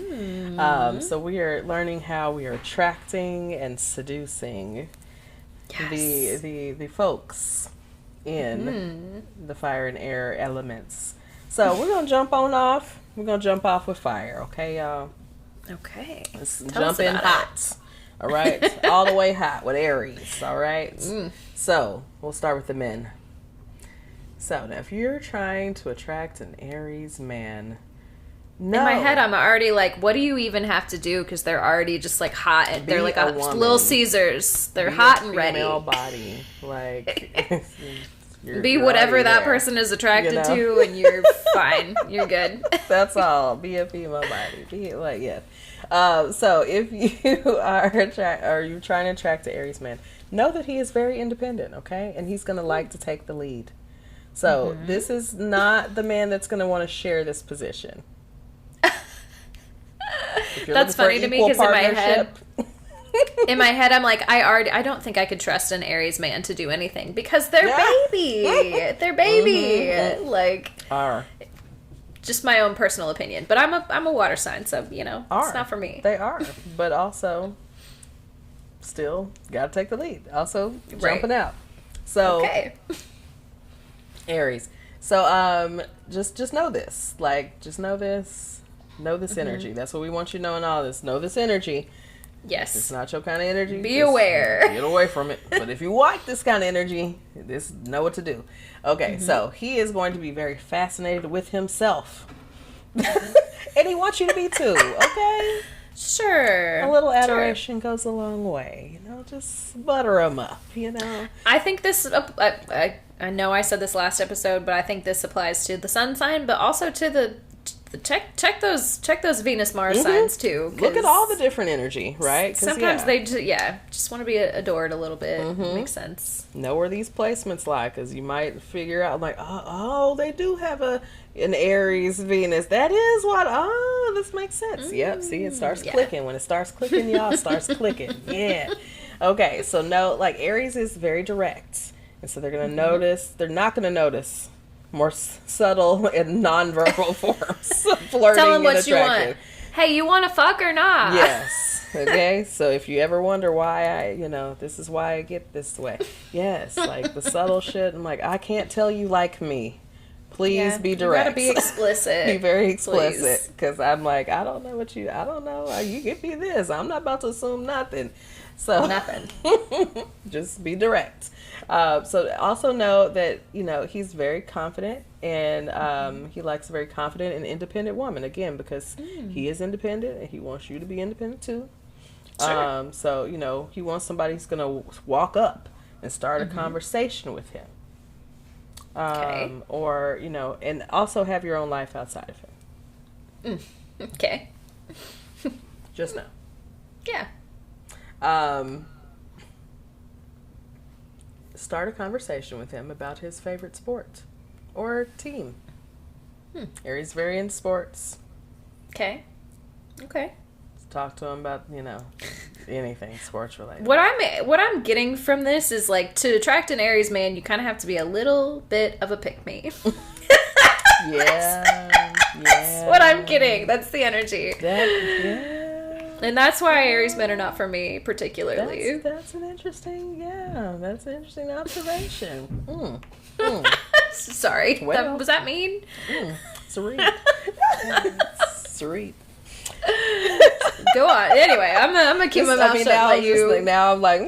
So we are learning how we are attracting and seducing the folks in the fire and air elements. So we're gonna jump off. We're gonna jump off with fire, okay, y'all? Okay. Let's jump in hot. All right, all the way hot with Aries. All right. So we'll start with the men. So now, if you're trying to attract an Aries man, no. In my head, I'm already like, what do you even have to do? Because they're already just like hot, and they're like a Little Caesars. They're hot and ready. Female body, like. Be whatever that person is attracted to, and you're fine. You're good. That's all. Be a female body. Be like, yeah. So if you are you trying to attract an Aries man, know that he is very independent, okay? And he's going to like to take the lead. So this is not the man that's going to want to share this position. That's funny to me because in my head, I'm like, I don't think I could trust an Aries man to do anything because they're baby. They're baby. Like, just my own personal opinion. But I'm a water sign, so, it's not for me. They are. But also, still, got to take the lead. Also, jumping out. So, Aries. So, just know this. Like, just know this. Know this energy. That's what we want you to know in all this. Know this energy. Yes. It's not your kind of energy. Be aware. Get away from it. But if you like this kind of energy, know what to do. Okay, so he is going to be very fascinated with himself. And he wants you to be too, okay? Sure. A little adoration goes a long way. Just butter him up, I think this, I know I said this last episode, but I think this applies to the sun sign, but also to the check those Venus Mars signs too. Look at all the different energy, right? Sometimes they just want to be adored a little bit. Makes sense. Know where these placements lie, because you might figure out like, oh, they do have an Aries Venus. That is what. Oh, this makes sense. Yep. See, it starts clicking. When it starts clicking, y'all, it starts clicking. Yeah. Okay. So no, like Aries is very direct, and so they're gonna notice. They're not gonna notice more subtle and nonverbal forms of flirting. Tell them what and you want. Hey, you want to fuck or not? Yes. Okay. So if you ever wonder why this is why I get this way. Yes. Like the subtle shit. I'm like, I can't tell you like me. Please be direct. You gotta be explicit. Be very explicit. Because I'm like, I don't know. You give me this. I'm not about to assume nothing. So nothing. Just be direct. So also know that, he's very confident and he likes a very confident and independent woman, again, because he is independent and he wants you to be independent too. Sure. So, he wants somebody who's going to walk up and start a conversation with him. Or, and also have your own life outside of him. Okay. Just know. Yeah. Start a conversation with him about his favorite sport or team. Aries very into sports. Okay. Talk to him about anything sports related. What I'm getting from this is like, to attract an Aries man, you kind of have to be a little bit of a pick-me. That's what I'm getting. That's the energy. And that's why Aries men are not for me particularly. That's an interesting observation. Sorry. Well, was that mean? Sweet. Sweet. Go on. Anyway, I'm gonna keep my mouth shut. Now I'm like,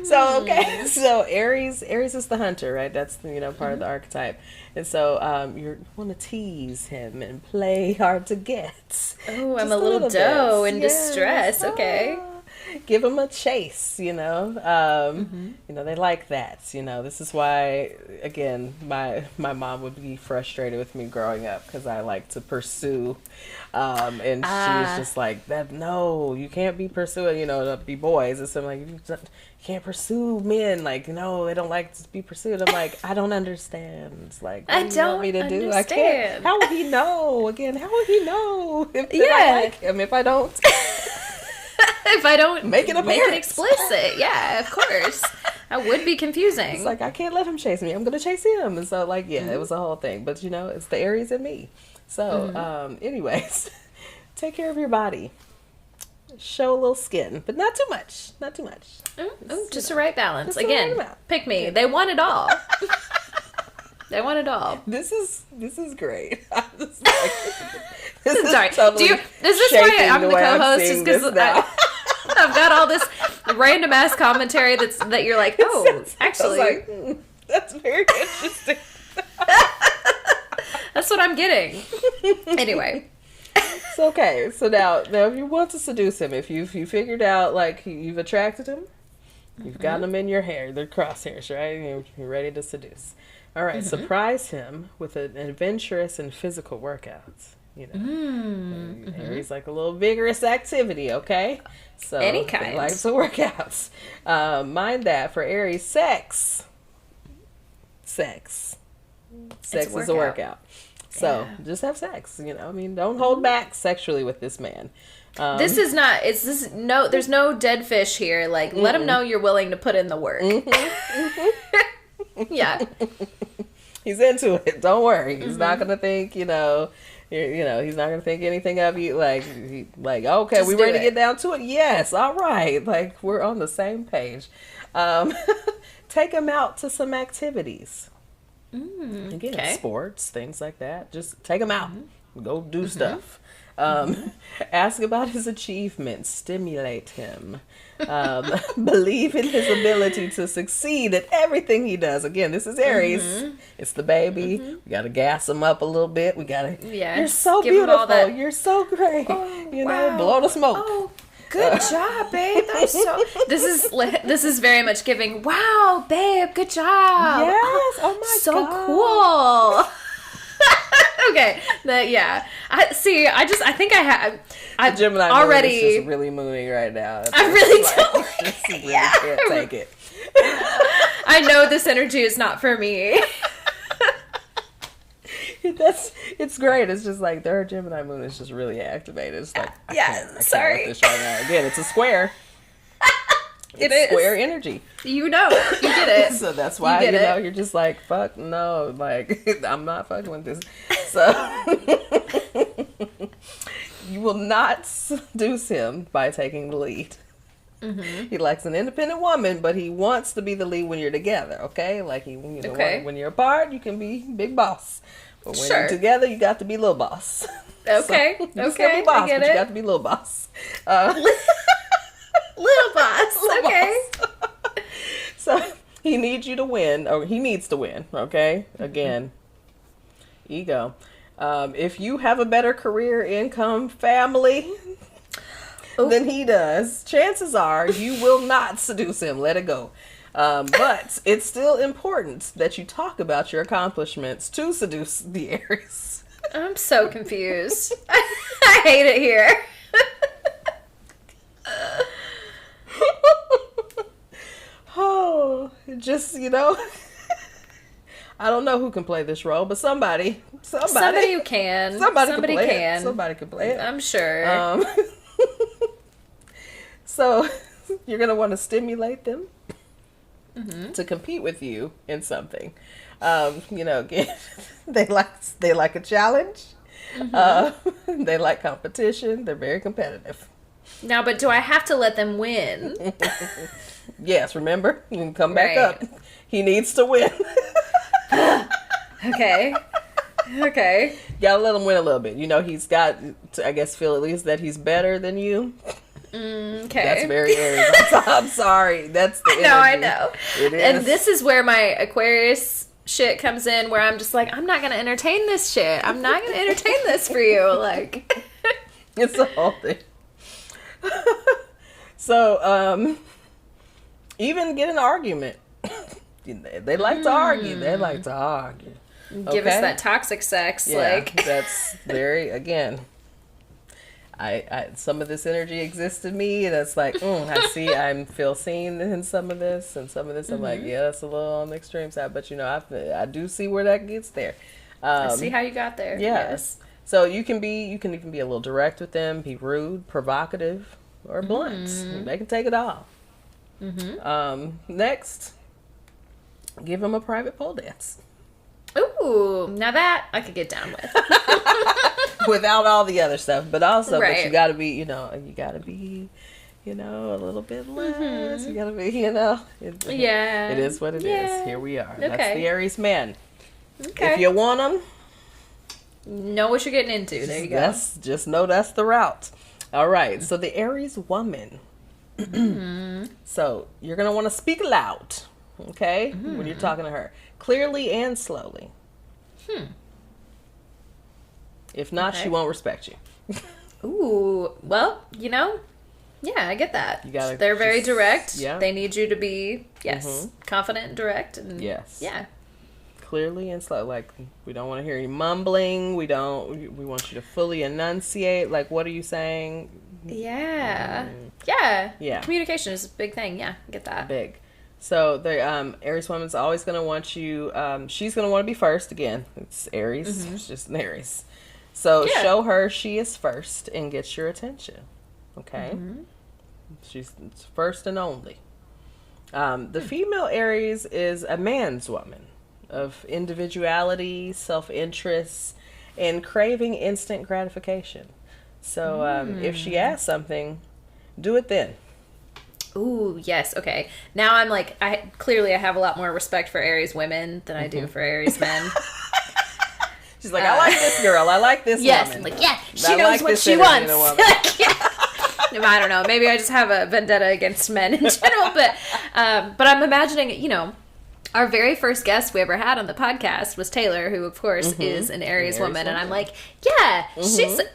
So okay, so Aries is the hunter, right? That's the part of the archetype, and so you want to tease him and play hard to get. Oh, I'm a little doe in distress. Okay. Give them a chase, they like that. This is why, again, my mom would be frustrated with me growing up because I like to pursue, and she was just like, "That no, you can't be pursuing, to be boys." And so I'm like, you can't pursue men, like, no, they don't like to be pursued. I'm like, I don't understand. It's like, what do you want me to do? I can't. How would he know? Again, how would he know if I like him if I don't? If I don't make it explicit, yeah, of course. I would be confusing. It's like, I can't let him chase me. I'm going to chase him. And so, like, yeah, it was a whole thing. But, you know, it's the Aries in me. So, anyways, take care of your body. Show a little skin, but not too much. Not too much. Just the right balance. Again, pick me. They want it all. They want it all. This is great. I'm just like, sorry. totally Is this why I'm the co-host? Just because I've got all this random ass commentary that you're like, oh, actually, I was like, that's very interesting. That's what I'm getting. Anyway. So, okay. So now if you want to seduce him, if you figured out, like, you've attracted him, you've gotten him in your hair, they're crosshairs, right? You're ready to seduce. All right, surprise him with an adventurous and physical workouts. You know, Aries like a little vigorous activity, okay? So any kind. They like the workouts. Mind that for Aries, sex is a workout. So just have sex. You know, I mean, don't hold back sexually with this man. This is not. There's no dead fish here. Like, let him know you're willing to put in the work. Yeah. He's into it. Don't worry. He's not gonna think, he's not gonna think anything of you. Like, okay, just we ready to get down to it? Yes. All right. Like, we're on the same page. Take him out to some activities. Again, sports, things like that. Just take him out. Go do stuff. Ask about his achievements. Stimulate him. Believe in his ability to succeed at everything he does. Again, this is Aries. It's the baby. We got to gas him up a little bit. We got to, you're so beautiful. You're so great. Oh, blow the smoke. Oh, good job, babe. This is very much giving, wow, babe, good job. Yes. Oh my so God. Cool. Okay. I think I have. I Gemini already is just really mooning right now. I really don't. Really can't take it. I know this energy is not for me. It's great. It's just like their Gemini moon is just really activated. It's like, I can't let this right now. Again, it's a square. It is square energy. You get it. So that's why you're just like, fuck no, like, I'm not fucking with this. So you will not seduce him by taking the lead. He likes an independent woman, but he wants to be the lead when you're together. Okay, like when you're apart, you can be big boss, but when you're together, you got to be little boss. Okay, so, you can be boss, but you got to be little boss. Little boss. Okay. So he needs you to win, or he needs to win. Okay. Again, ego. If you have a better career, income, family than he does, chances are you will not seduce him. Let it go. But it's still important that you talk about your accomplishments to seduce the Aries. I'm so confused. I hate it here. Oh, just, I don't know who can play this role, but somebody who can. Somebody can. Somebody can play it. I'm sure. So you're going to want to stimulate them to compete with you in something. Again, they like a challenge. They like competition. They're very competitive. Now, but do I have to let them win? Yes, remember? You can come back up. He needs to win. Okay. You gotta let him win a little bit. He's got to, I guess, feel at least that he's better than you. Okay. That's very Aries. I'm sorry. That's the energy. I know. It is. And this is where my Aquarius shit comes in, where I'm just like, I'm not going to entertain this shit. I'm not going to entertain this for you. Like, it's a whole thing. So, even get an argument. They like to argue. They like to argue. Give us that toxic sex. Yeah, that's very, again, I some of this energy exists in me. That's like, I feel seen in some of this, and some of this I'm like, yeah, that's a little on the extreme side. But I do see where that gets there. I see how you got there. Yeah. Yes. So you can even be a little direct with them, be rude, provocative, or blunt. They can take it all. Next, Give him a private pole dance. Ooh, now that I could get down with. Without all the other stuff. But also, Right. but you gotta be, a little bit less. You gotta be, Yeah. It is what it is. Here we are. Okay. That's the Aries man. Okay. If you want them, know what you're getting into. There you go. Just know that's the route. All right. So the Aries woman. So you're going to want to speak loud, okay? When you're talking to her. Clearly and slowly. If not, she won't respect you. Ooh, well, yeah, I get that. They're very direct. Yeah. They need you to be, confident and direct. And Yes. Yeah. Clearly and slow. Like, we don't want to hear any mumbling. We want you to fully enunciate. Like, what are you saying? Yeah. Yeah. Communication is a big thing. Yeah, I get that. Big. So the Aries woman's always going to want you, she's going to want to be first again. It's Aries. It's just an Aries. So show her she is first and get your attention. Okay? She's first and only. The female Aries is a man's woman of individuality, self-interest, and craving instant gratification. So if she asks something, do it then. Ooh, yes. Okay. Now I'm like, I have a lot more respect for Aries women than I do for Aries men. She's like, I like this girl. I like this woman. Like, she knows what she wants. I don't know. Maybe I just have a vendetta against men in general, but I'm imagining, our very first guest we ever had on the podcast was Taylor, who of course is an Aries woman, and I'm like,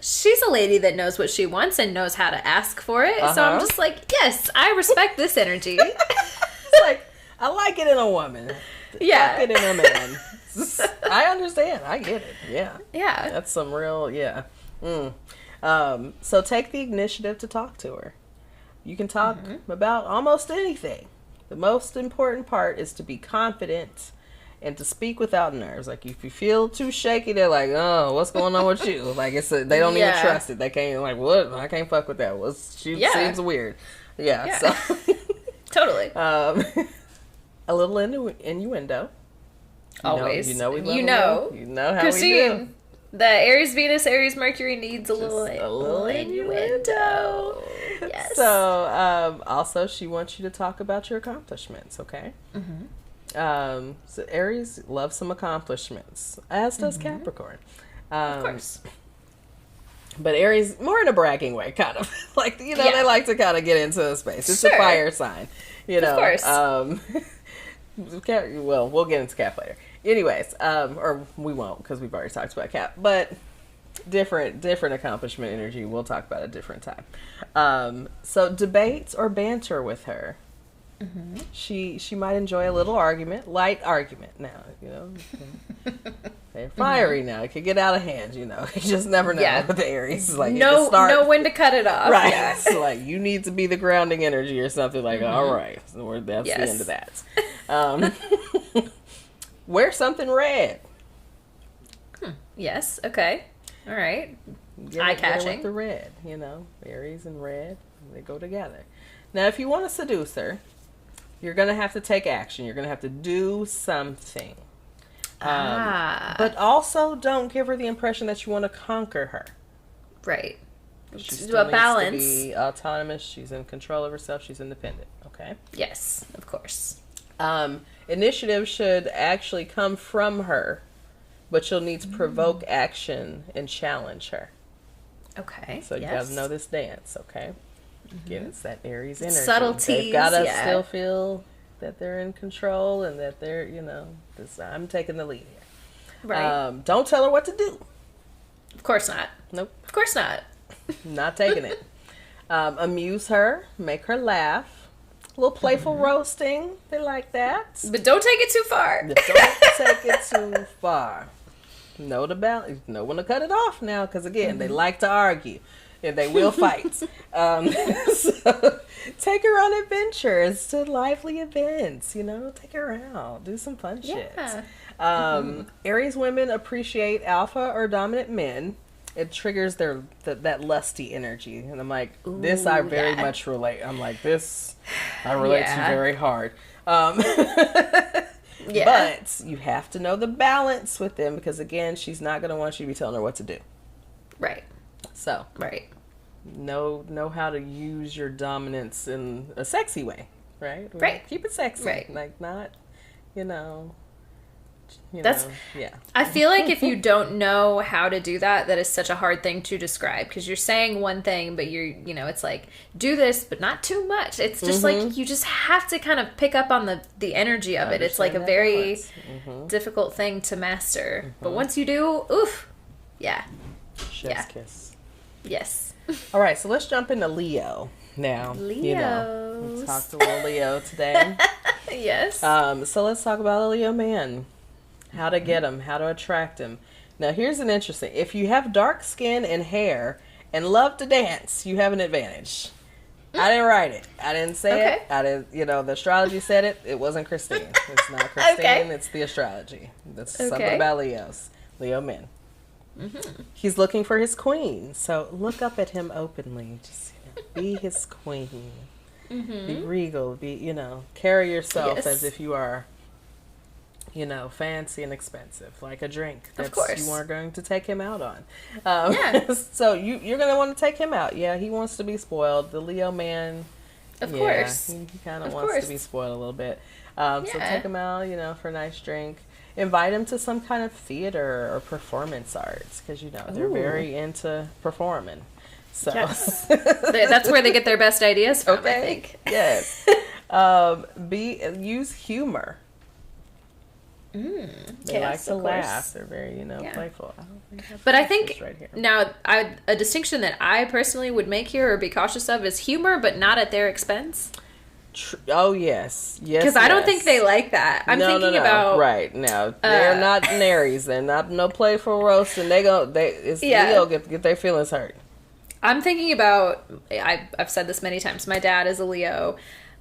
she's a lady that knows what she wants and knows how to ask for it. So I'm just like, yes, I respect this energy. It's like, I like it in a woman. Yeah. I like it in a man. I understand. I get it. Yeah. Yeah. That's some real, so take the initiative to talk to her. You can talk about almost anything. The most important part is to be confident and to speak without nerves. Like, if you feel too shaky, they're like, oh, what's going on with you? Like, they don't even trust it. They can't, like, what? I can't fuck with that. She seems weird. Yeah. So totally. A little innuendo. Always. We love You know how Christine, we do. The Aries Venus, Aries Mercury needs a little innuendo. Yes. So, also, she wants you to talk about your accomplishments, okay? So Aries loves some accomplishments, as does Capricorn. Of course. But Aries, more in a bragging way, kind of. Like, they like to kind of get into the space. It's a fire sign, Of course. Well, we'll get into Cap later. Anyways, or we won't because we've already talked about Cap. But different accomplishment energy. We'll talk about a different time. So debate or banter with her. She might enjoy a little argument, light argument. Now, they're fiery now. It could get out of hand. You just never know with the Aries. It's like know when to cut it off. Right. Yeah. So like you need to be the grounding energy or something. Like all right, so that's the end of that. Wear something red. Yes. Okay. All right. Eye catching. With the red, Aries and red, they go together. Now, if you want to seduce her, you're gonna have to take action. You're gonna have to do something. But also, don't give her the impression that you want to conquer her. Right. She Do still a balance. needs to be autonomous. She's in control of herself. She's independent. Okay. Yes, of course. Initiative should actually come from her, but you'll need to provoke action and challenge her. Okay. So you gotta know this dance, okay? Again, it's that Aries energy. Subtleties. They've gotta still feel that they're in control and that they're, I'm taking the lead here. Right. Don't tell her what to do. Of course not. Nope. Of course not. Not taking it. Amuse her, make her laugh. A little playful roasting. They like that. But don't take it too far. Don't take it too far. Know when to cut it off now, because again, they like to argue and they will fight. So take her on adventures to lively events. Take her out, do some fun shit. Aries women appreciate alpha or dominant men. It triggers that lusty energy, and I'm like, this I very much relate. I'm like, this I relate to very hard. Yeah. But you have to know the balance with them, because again, she's not going to want you to be telling her what to do. Right. So Right. know how to use your dominance in a sexy way, right? Right. Keep it sexy. Right. Like, not, That's yeah. I feel like if you don't know how to do that, that is such a hard thing to describe, because you're saying one thing, but it's like, do this, but not too much. It's just like, you just have to kind of pick up on the energy of it. It's like a very difficult thing to master. But once you do, oof, yeah. Chef's kiss. Yes. All right, so let's jump into Leo now. Leos. Let's talk to little Leo today. Yes. So let's talk about a Leo man. How to get him, how to attract him. Now, here's an interesting. If you have dark skin and hair and love to dance, you have an advantage. I didn't write it. I didn't say it. I didn't, the astrology said it. It wasn't Christine. It's not Christine. It's the astrology. That's something about Leos. Leo men. He's looking for his queen. So look up at him openly. Just be his queen. Be regal. Be, carry yourself as if you are, fancy and expensive, like a drink that you are going to take him out on. So you're going to want to take him out. Yeah, he wants to be spoiled. The Leo man, of course. He kind of wants to be spoiled a little bit. So take him out, for a nice drink. Invite him to some kind of theater or performance arts, because, they're very into performing. So that's where they get their best ideas from, I think. Yes. Use humor. They like to laugh. They're very, playful. I think right here. Now, a distinction that I personally would make here or be cautious of is humor, but not at their expense. Oh, yes. Because I don't think they like that. I'm thinking about... Right. Now, they're not naries. They're not no playful roast, and Leo get their feelings hurt. I'm thinking about... I've said this many times. My dad is a Leo.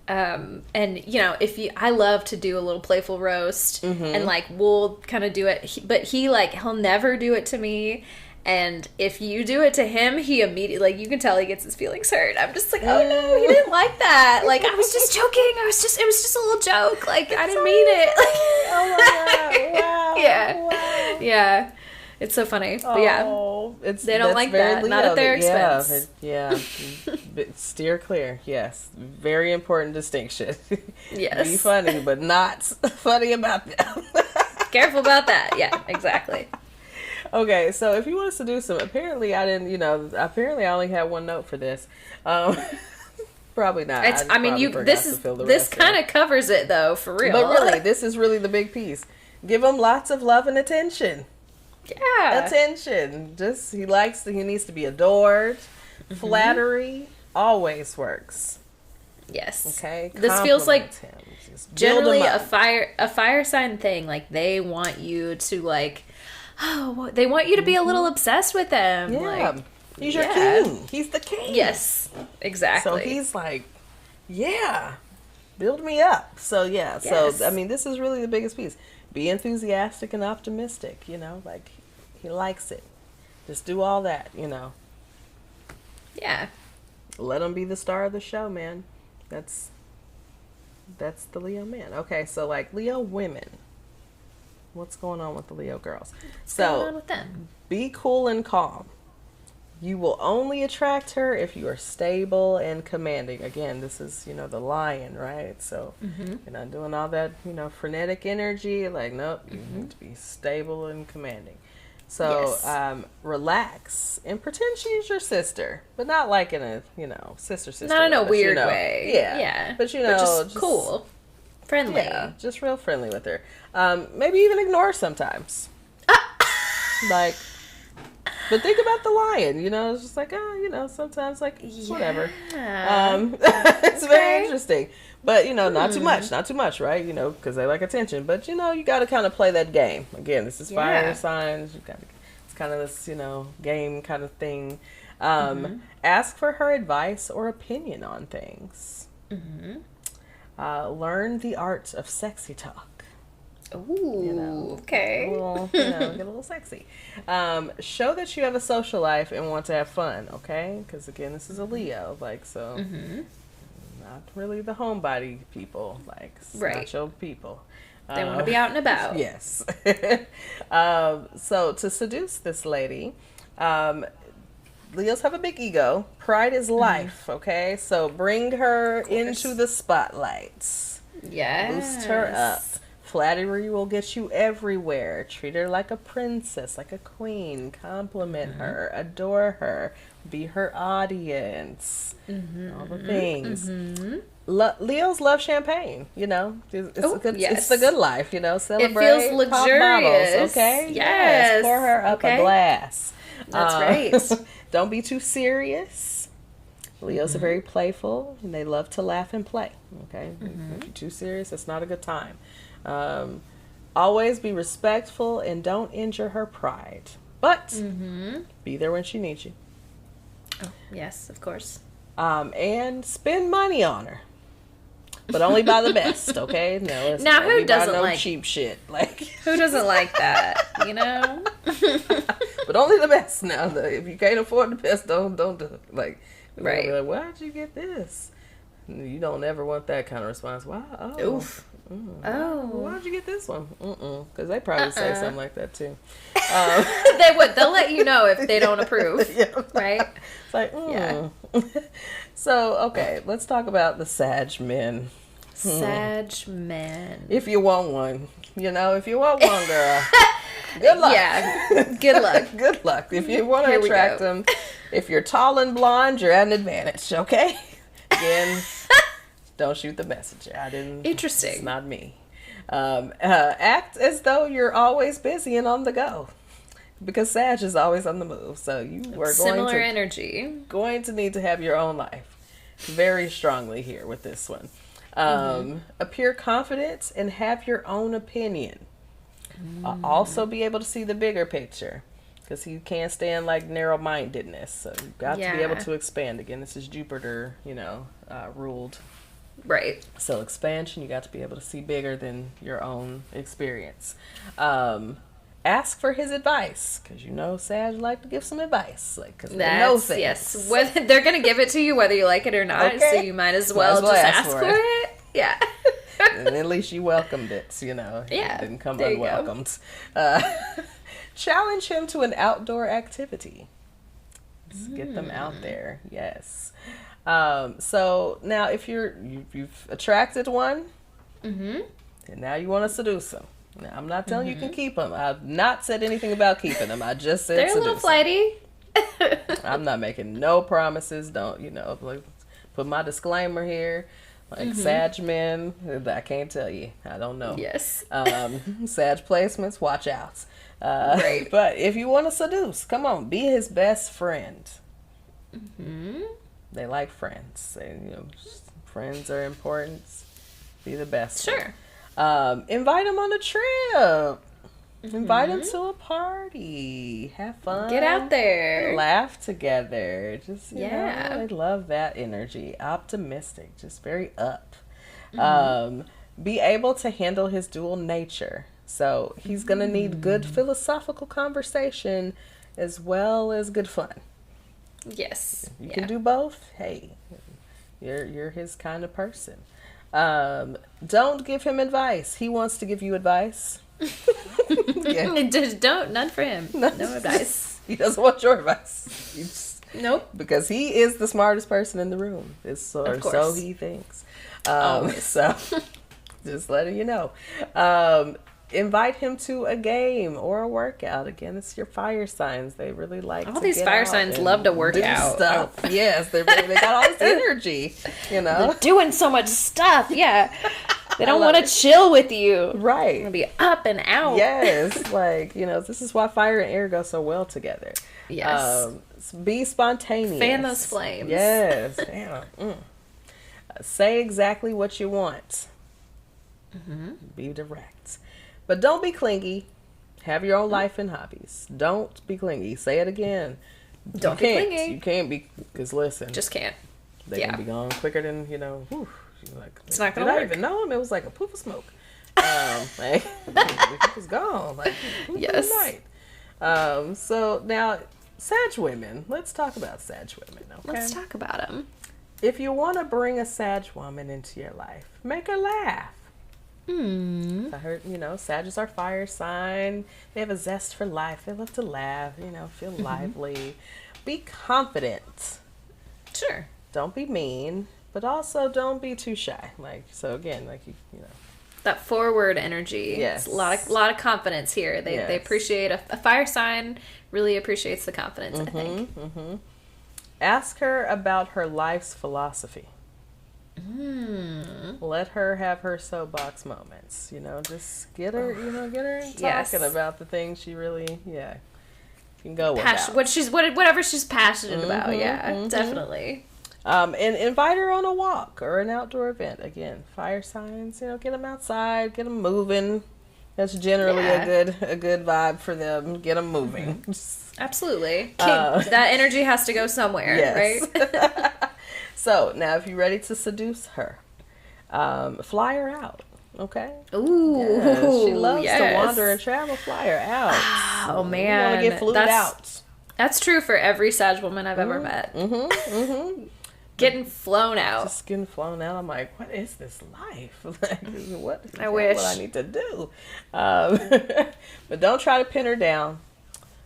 And I love to do a little playful roast, and like we'll kind of do it, but he'll never do it to me. And if you do it to him, he immediately, you can tell he gets his feelings hurt. I'm just like, oh no, he didn't like that. Like, I was just joking. It was just a little joke. Like, I didn't mean it. Like, oh my God. Wow. Yeah. Wow. Yeah. It's so funny. But they don't like that. Not at their expense. Yeah. Steer clear. Yes. Very important distinction. Yes. Be funny, but not funny about them. Careful about that. Yeah, exactly. Okay, so if you want to seduce them, apparently I didn't, apparently I only had one note for this. Probably not. This kind of covers it though, for real. But really, this is really the big piece. Give them lots of love and attention. Yeah. Attention. He needs to be adored. Flattery always works. Yes. Okay. This feels like generally a fire sign thing. Like, they want you to they want you to be a little obsessed with them. Yeah. Like, he's your king. He's the king. Yes. Exactly. So he's like, build me up. So Yes. So this is really the biggest piece. Be enthusiastic and optimistic, like he likes it. Just do all that, Yeah. Let him be the star of the show, man. That's the Leo man. Okay, so like Leo women. What's going on with the Leo girls? What's going on with them? Be cool and calm. You will only attract her if you are stable and commanding. Again, this is, the lion, right? So you're not doing all that, frenetic energy. Like, nope, you need to be stable and commanding. So relax and pretend she's your sister, but not like in a, sister. Not in a weird way. Yeah. But, just cool. Friendly. Yeah, just real friendly with her. Maybe even ignore sometimes. But think about the lion, it's just like, sometimes whatever. It's very interesting. But, not too much, right? Because they like attention. But, you got to kind of play that game. Again, this is fire signs. It's kind of this, game kind of thing. Ask for her advice or opinion on things. Learn the art of sexy talk. Ooh, okay. Get a little sexy. Show that you have a social life and want to have fun, okay? Because, again, this is a Leo, not really the homebody people, not your people. They want to be out and about. Yes. So to seduce this lady, Leos have a big ego. Pride is life, okay? So bring her into the spotlights. Yes. Boost her up. Flattery will get you everywhere. Treat her like a princess, like a queen. Compliment her. Adore her. Be her audience. All the things. Leos love champagne, you know. It's the good life, you know. Celebrate. It feels pop luxurious. bottles, okay? Yes. Pour her up a glass. That's right. Don't be too serious. Leos are very playful, and they love to laugh and play, okay? If you're too serious, it's not a good time. Always be respectful and don't injure her pride. But be there when she needs you. Oh, yes, of course. And spend money on her. But only buy the best, okay? No, now who doesn't like cheap shit? Like who doesn't like that? You know. But only the best. Now, if you can't afford the best, don't do it. Like, right? Be like, why'd you get this? You don't ever want that kind of response. Wow. Oh. Oof. Oh. Why'd you get this one? Because they probably say something like that too. They would. They'll let you know if they don't approve. Right? It's like, yeah. So, okay, let's talk about the Sag men. Sag men. If you want one. You know, if you want one, girl. Good luck. Yeah. Good luck. Good luck. If you want to attract them, if you're tall and blonde, you're at an advantage, okay? Again, don't shoot the messenger. I didn't. Interesting. It's not me. Act as though you're always busy and on the go. Because Sag is always on the move. So you were similar energy. Going to need to have your own life. Very strongly here with this one. Appear confident and have your own opinion. Also be able to see the bigger picture. Because he can't stand like narrow-mindedness. So you've got to be able to expand. Again, this is Jupiter, ruled. Right. So expansion, you got to be able to see bigger than your own experience. Ask for his advice, because Sag like to give some advice, because they know things. Yes, whether they're gonna give it to you whether you like it or not, so you might as well just ask for it. Yeah. And at least you welcomed it, Yeah. It didn't come unwelcomed. Challenge him to an outdoor activity. Just get them out there. Yes. So now if you've attracted one, and now you want to seduce them. Now, I'm not telling you can keep them. I've not said anything about keeping them. I just said they're a little flighty. I'm not making no promises. Don't, put my disclaimer here. Like Sag men, I can't tell you. I don't know. Yes. Sag placements, watch out. Right. But if you want to seduce, come on, be his best friend. They like friends. Friends are important. Be the best. Sure. Invite him on a trip. Invite him to a party. Have fun. Get out there. Laugh together. Just, I love that energy. Optimistic. Just very up. Be able to handle his dual nature. So he's going to need good philosophical conversation as well as good fun. Yes. You can do both. Hey, you're his kind of person. Don't give him advice. He wants to give you advice. Just none for him. No advice. He doesn't want your advice. Nope. Because he is the smartest person in the room. So he thinks. So just letting you know. Invite him to a game or a workout. Again, it's your fire signs. They really like all these fire signs love to work out stuff. Yes, they got all this energy. They're doing so much stuff. Yeah, they don't want to chill with you. Right, want to be up and out. Yes, this is why fire and air go so well together. Yes, be spontaneous. Fan those flames. Yes. Say exactly what you want. Be direct. But don't be clingy. Have your own life and hobbies. Don't be clingy. Say it again. Don't be clingy. You can't be, because listen. Just can't. They can be gone quicker than, whew. It's not going to work. I didn't even know him. It was like a poof of smoke. It was gone. Yes. Night. So now, Sag women. Let's talk about Sag women, okay? Let's talk about them. If you want to bring a Sag woman into your life, make her laugh. I heard, Sagittarius are fire sign. They have a zest for life. They love to laugh, feel lively. Be confident. Sure. Don't be mean, but also don't be too shy. That forward energy. Yes. It's a lot of confidence here. They appreciate a fire sign really appreciates the confidence, I think. Ask her about her life's philosophy. Let her have her soapbox moments. Just get her talking about the things she really, can go about. Whatever she's passionate about. Yeah, definitely. And invite her on a walk or an outdoor event. Again, fire signs, get them outside, get them moving. That's generally a good vibe for them. Get them moving. Absolutely. That energy has to go somewhere, right? So, now if you're ready to seduce her, fly her out, okay? Ooh. Yes, she loves to wander and travel. Fly her out. Oh, man. You want to get flued out. That's true for every Sag woman I've ever met. Getting flown out. Just getting flown out. I'm like, what is this life? What wish. What I need to do? But don't try to pin her down.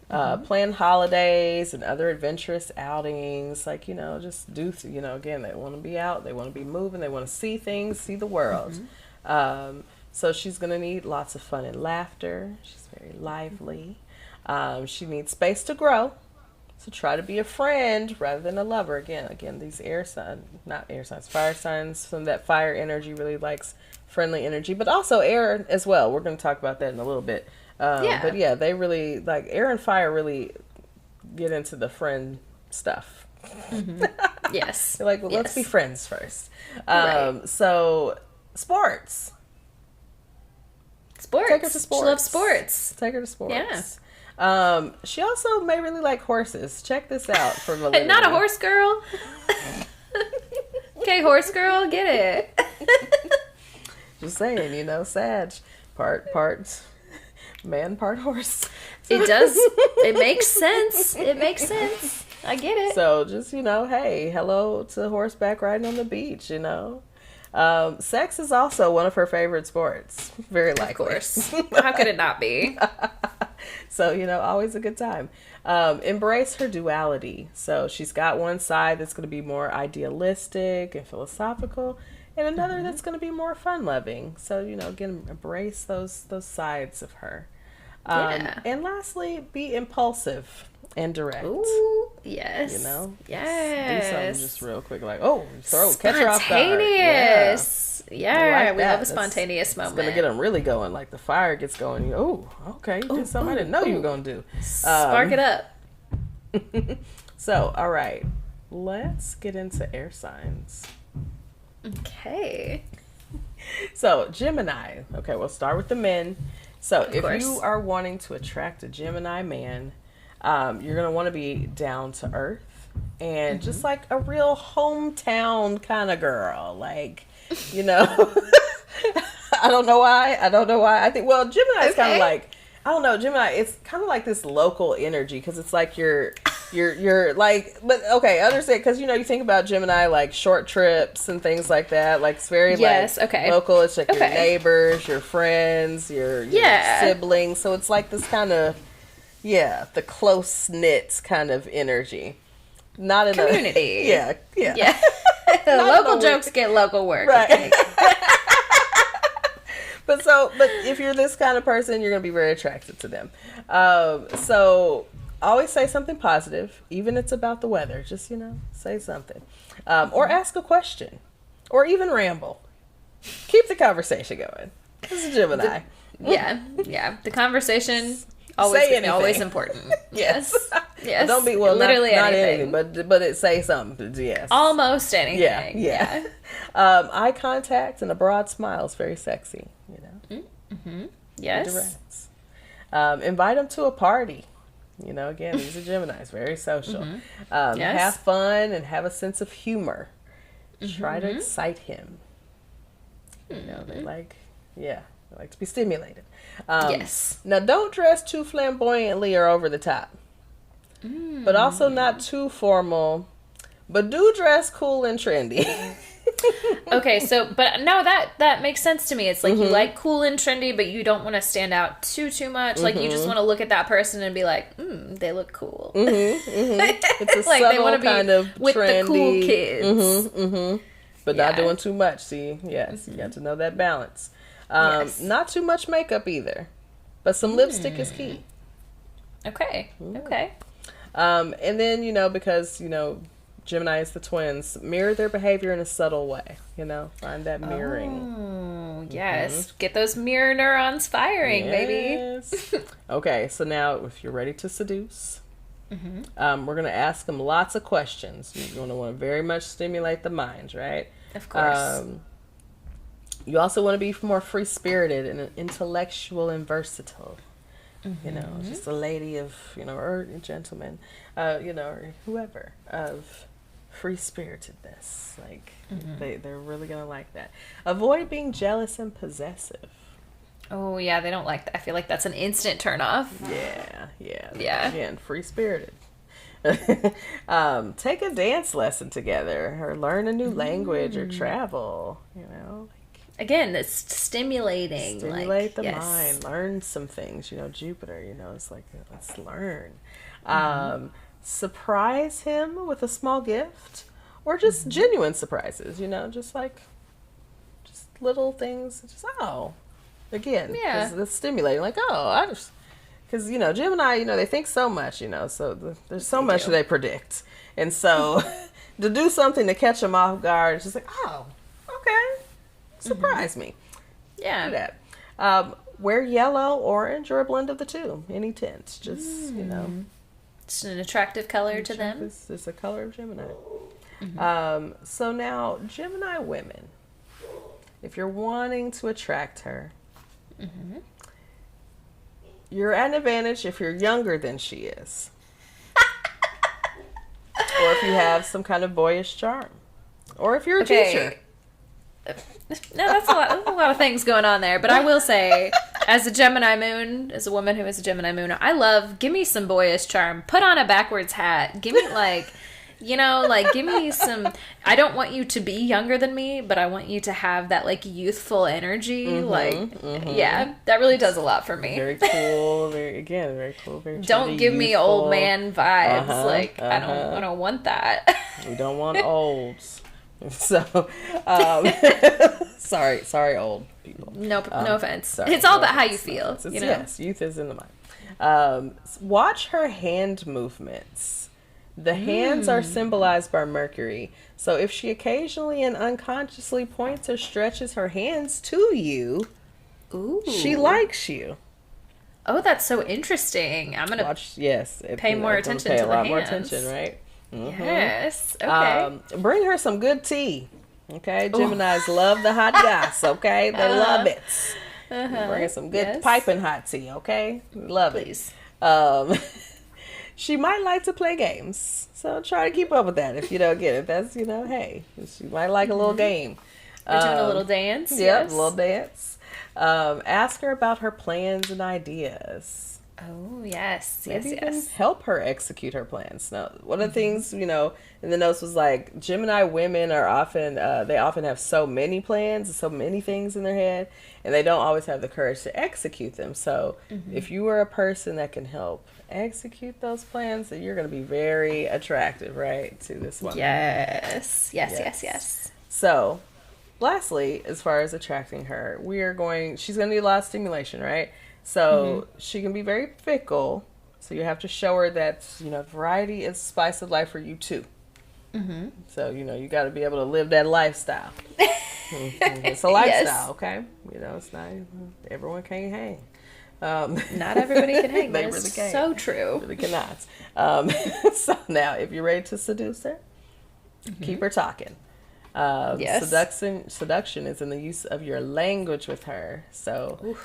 Plan holidays and other adventurous outings. Just do, again, they want to be out. They want to be moving. They want to see things, see the world. So she's going to need lots of fun and laughter. She's very lively. She needs space to grow. So try to be a friend rather than a lover. Again, these fire signs, some of that fire energy really likes friendly energy, but also air as well. We're going to talk about that in a little bit. But they really, air and fire really get into the friend stuff. Yes. They're like, well, let's be friends first. Right. So, sports. Take her to sports. She loves sports. Take her to sports. Yeah. She also may really like horses. Check this out for validity. Not a horse girl. Okay, horse girl, get it. Just saying, Sag, part man, part horse. It does. It makes sense. I get it. So just, hey, hello to horseback riding on the beach, Sex is also one of her favorite sports. Very likely. Of course. How could it not be? So, always a good time. Embrace her duality. So she's got one side that's going to be more idealistic and philosophical, and another that's going to be more fun-loving. So, again, embrace those sides of her. And lastly, be impulsive and direct. Ooh, yes. Yes. Do something just real quick, catch her off guard. Spontaneous. Yeah, we love a That's spontaneous moment. It's going to get them really going. Like the fire gets going. Oh, okay. You did something I didn't know you were going to do. Spark it up. So, all right. Let's get into air signs. Okay. So, Gemini. Okay, we'll start with the men. So, if course. you are wanting to attract a Gemini man, you're going to want to be down to earth and just like a real hometown kind of girl. I don't know why. I think, Gemini is kind of like, I don't know, Gemini, it's kind of like this local energy because it's like you're like, but okay, understand, because you think about Gemini like short trips and things like that, like it's very local. It's like your neighbors, your friends, your siblings, so it's like this kind of the close knit kind of energy, not in community. Yeah. Local jokes get local work, right? But if you're this kind of person, you're gonna be very attracted to them. So always say something positive, even if it's about the weather. Just, say something. Or ask a question. Or even ramble. Keep the conversation going. This is Gemini. The conversation always important. Yes. Yes. Don't be, literally not anything. but it say something. Yes. Almost anything. Yeah. Eye contact and a broad smile is very sexy, Yes. Invite them to a party. Again, these are Geminis, very social. Have fun and have a sense of humor. Try to excite him. They like to be stimulated. Yes. Now, don't dress too flamboyantly or over the top. But also not too formal. But do dress cool and trendy. Okay, so, but no, that makes sense to me. It's like you like cool and trendy, but you don't want to stand out too much. Like, you just want to look at that person and be like, they look cool. It's a like, they want to be kind of with trendy, the cool kids. but not doing too much. See, yes, you got to know that balance. Not too much makeup either, but some lipstick is key. Okay. Okay. And then, because, Gemini is the twins, mirror their behavior in a subtle way, find that mirroring. Oh, yes. Get those mirror neurons firing, baby. Okay, so now if you're ready to seduce, we're going to ask them lots of questions. You're going to want to very much stimulate the mind, right? Of course. You also want to be more free-spirited and intellectual and versatile. Just a lady of, or a gentleman, or whoever, of free-spiritedness. Like, they're really going to like that. Avoid being jealous and possessive. Oh, yeah, they don't like that. I feel like that's an instant turn off. Yeah. Again, free-spirited. Take a dance lesson together, or learn a new language, or travel, Again, it's stimulating. Stimulate the mind. Learn some things. Jupiter, it's like, let's learn. Surprise him with a small gift. Or just genuine surprises, just little things. Again, because it's stimulating. Like, because, Gemini, they think so much, so there's so much they predict. And so to do something to catch them off guard, it's just like, okay. Surprise me. Yeah. Do that. Wear yellow, orange, or a blend of the two. Any tint. Just, It's an attractive color to them. It's a color of Gemini. So now, Gemini women, if you're wanting to attract her, you're at an advantage if you're younger than she is. Or if you have some kind of boyish charm. Or if you're a teacher. No, that's a lot of things going on there. But I will say, as a Gemini moon, as a woman who is a Gemini moon, give me some boyish charm. Put on a backwards hat. Give me give me some. I don't want you to be younger than me, but I want you to have that youthful energy. Yeah, that really does a lot for me. Very cool. Very cool. Very don't give me old man vibes. I don't want that. We don't want olds. So, sorry, old people. No offense. Sorry, it's all about how you feel. Yes, youth is in the mind. Watch her hand movements. The hands are symbolized by Mercury. So if she occasionally and unconsciously points or stretches her hands to you, she likes you. Oh, that's so interesting. I'm gonna pay more attention to the hands. More attention, right? Yes. Okay. Bring her some good tea. Okay, Geminis love the hot goss. Okay, they love it. Bring her some good piping hot tea. Okay, love Please. it. She might like to play games, so try to keep up with that. If you don't get it, that's hey, she might like a little game. We're doing a little dance. Yep, a little dance. Ask her about her plans and ideas. Oh, yes. Maybe even help her execute her plans. Now, one of the things, in the notes was like, Gemini women are often, they often have so many plans and so many things in their head, and they don't always have the courage to execute them. So if you are a person that can help execute those plans, then you're going to be very attractive, right, to this woman. Yes. So, lastly, as far as attracting her, she's going to need a lot of stimulation, right? So she can be very fickle. So you have to show her that, variety is the spice of life for you too. So, you got to be able to live that lifestyle. It's a lifestyle, okay? It's not, everyone can't hang. Not everybody can hang. They That really is can't. so true. Really cannot. So now, if you're ready to seduce her, keep her talking. Seduction is in the use of your language with her. So,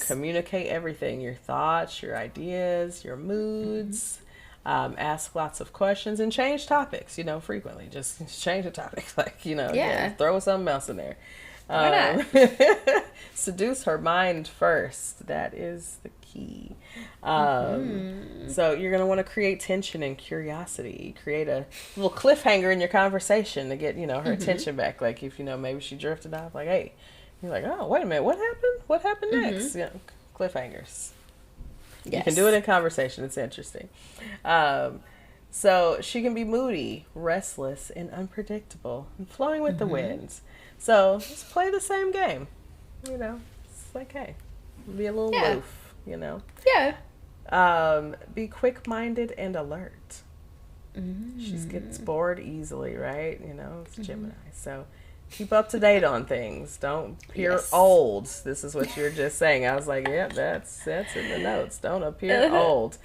communicate everything, your thoughts, your ideas, your moods. Ask lots of questions and change topics, frequently. Just change the topic. Throw something else in there. Why not? Seduce her mind first. That is the key. So you're going to want to create tension and curiosity. Create a little cliffhanger in your conversation to get, her attention back. Like if, maybe she drifted off, like, hey, you're like, oh, wait a minute, what happened? What happened next? Cliffhangers. Yes. You can do it in conversation. It's interesting. So she can be moody, restless, and unpredictable, and flowing with the winds. So just play the same game. It's like, hey, be a little aloof, Yeah. Be quick-minded and alert. She gets bored easily, right? It's Gemini. So keep up to date on things. Don't appear old. This is what you're just saying. I was like, yep, that's in the notes. Don't appear old.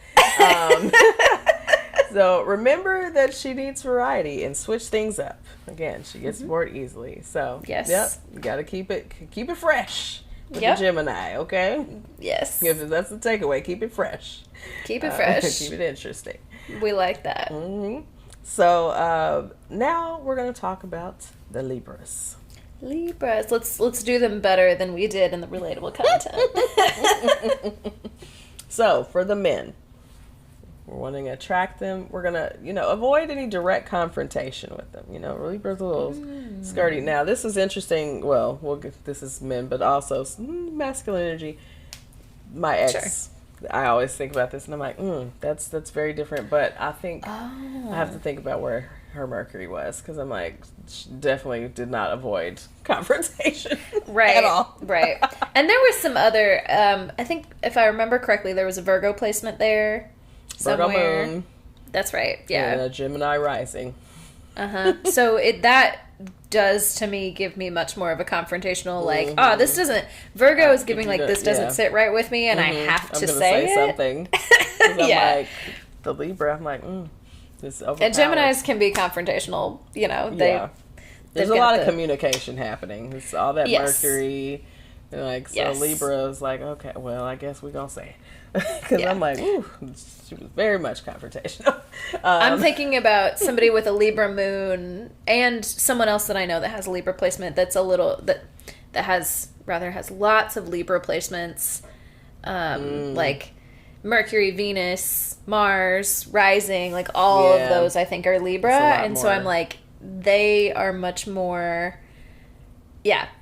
So remember that she needs variety and switch things up. Again, she gets bored easily. So you got to keep it fresh with the Gemini, okay? Yes. If that's the takeaway, keep it fresh. Keep it fresh. Keep it interesting. We like that. So now we're going to talk about the Libras. Let's do them better than we did in the relatable content. So for the men, we're wanting to attract them. We're going to, avoid any direct confrontation with them. Libra's a little skirty. Now, this is interesting. Well, this is men, but also masculine energy. My ex, I always think about this, and I'm like, that's very different. But I think I have to think about where her Mercury was, because I'm like, she definitely did not avoid confrontation at all. Right. And there was some other, I think, if I remember correctly, there was a Virgo placement there. Virgo somewhere. moon. That's right. Yeah. And a Gemini rising. So that does to me give me much more of a confrontational this doesn't Virgo is giving this doesn't sit right with me and I have to say something. I'm like the Libra. I'm like this overpowers. And Geminis can be confrontational. There's a lot of communication happening. It's all that Mercury. And Libra is like, okay, well, I guess we're gonna say it. Because I'm like, ooh, she was very much confrontational. I'm thinking about somebody with a Libra moon and someone else that I know that has a Libra placement that's a little that has lots of Libra placements, like Mercury, Venus, Mars, rising, like all of those I think are Libra, and more. So I'm like, they are much more,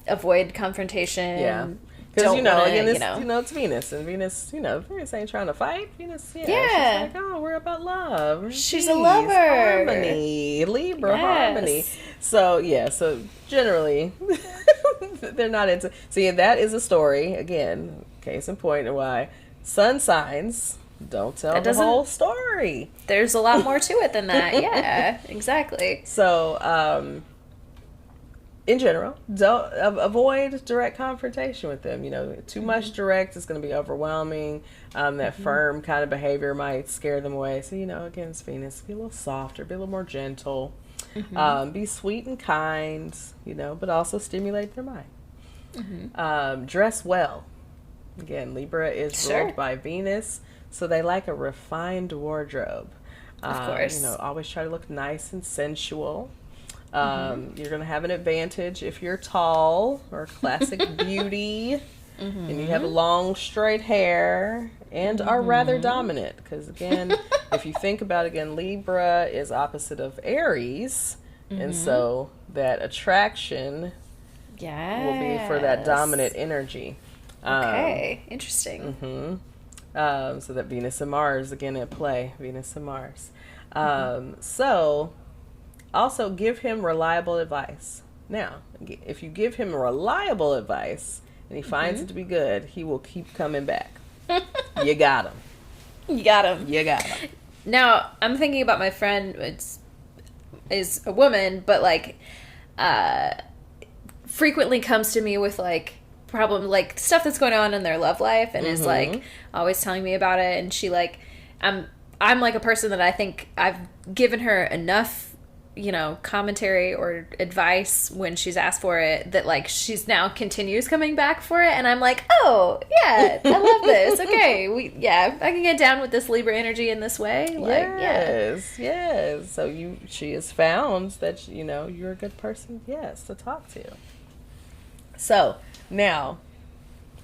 avoid confrontation. Yeah. Because, again, it's Venus. And Venus, Venus ain't trying to fight. Venus, she's like, oh, we're about love. She's a lover. Harmony. Libra harmony. So, so generally, they're not into... See, that is a story, again, case in point, and why sun signs don't tell the whole story. There's a lot more to it than that. Yeah, exactly. So, in general, don't avoid direct confrontation with them. Too much direct is going to be overwhelming. That firm kind of behavior might scare them away. So, again, it's Venus. Be a little softer, be a little more gentle. Be sweet and kind, but also stimulate their mind. Dress well. Again, Libra is ruled by Venus, so they like a refined wardrobe. Of course. Always try to look nice and sensual. You're going to have an advantage if you're tall or classic beauty and you have long straight hair and are rather dominant, because again, if you think about Libra is opposite of Aries, and so that attraction will be for that dominant energy. Okay, interesting. So that Venus and Mars again at play. Venus and Mars. So also give him reliable advice. Now, if you give him reliable advice and he finds it to be good, he will keep coming back. You got him. You got him. You got him. Now, I'm thinking about my friend. Is a woman, but frequently comes to me with problem, stuff that's going on in their love life, and is always telling me about it. And she I'm a person that I think I've given her enough commentary or advice when she's asked for it, that she's now continues coming back for it, and I'm like, oh yeah, I love this. Okay, I can get down with this Libra energy in this way. Yes. So she has found that you're a good person, to talk to. So now,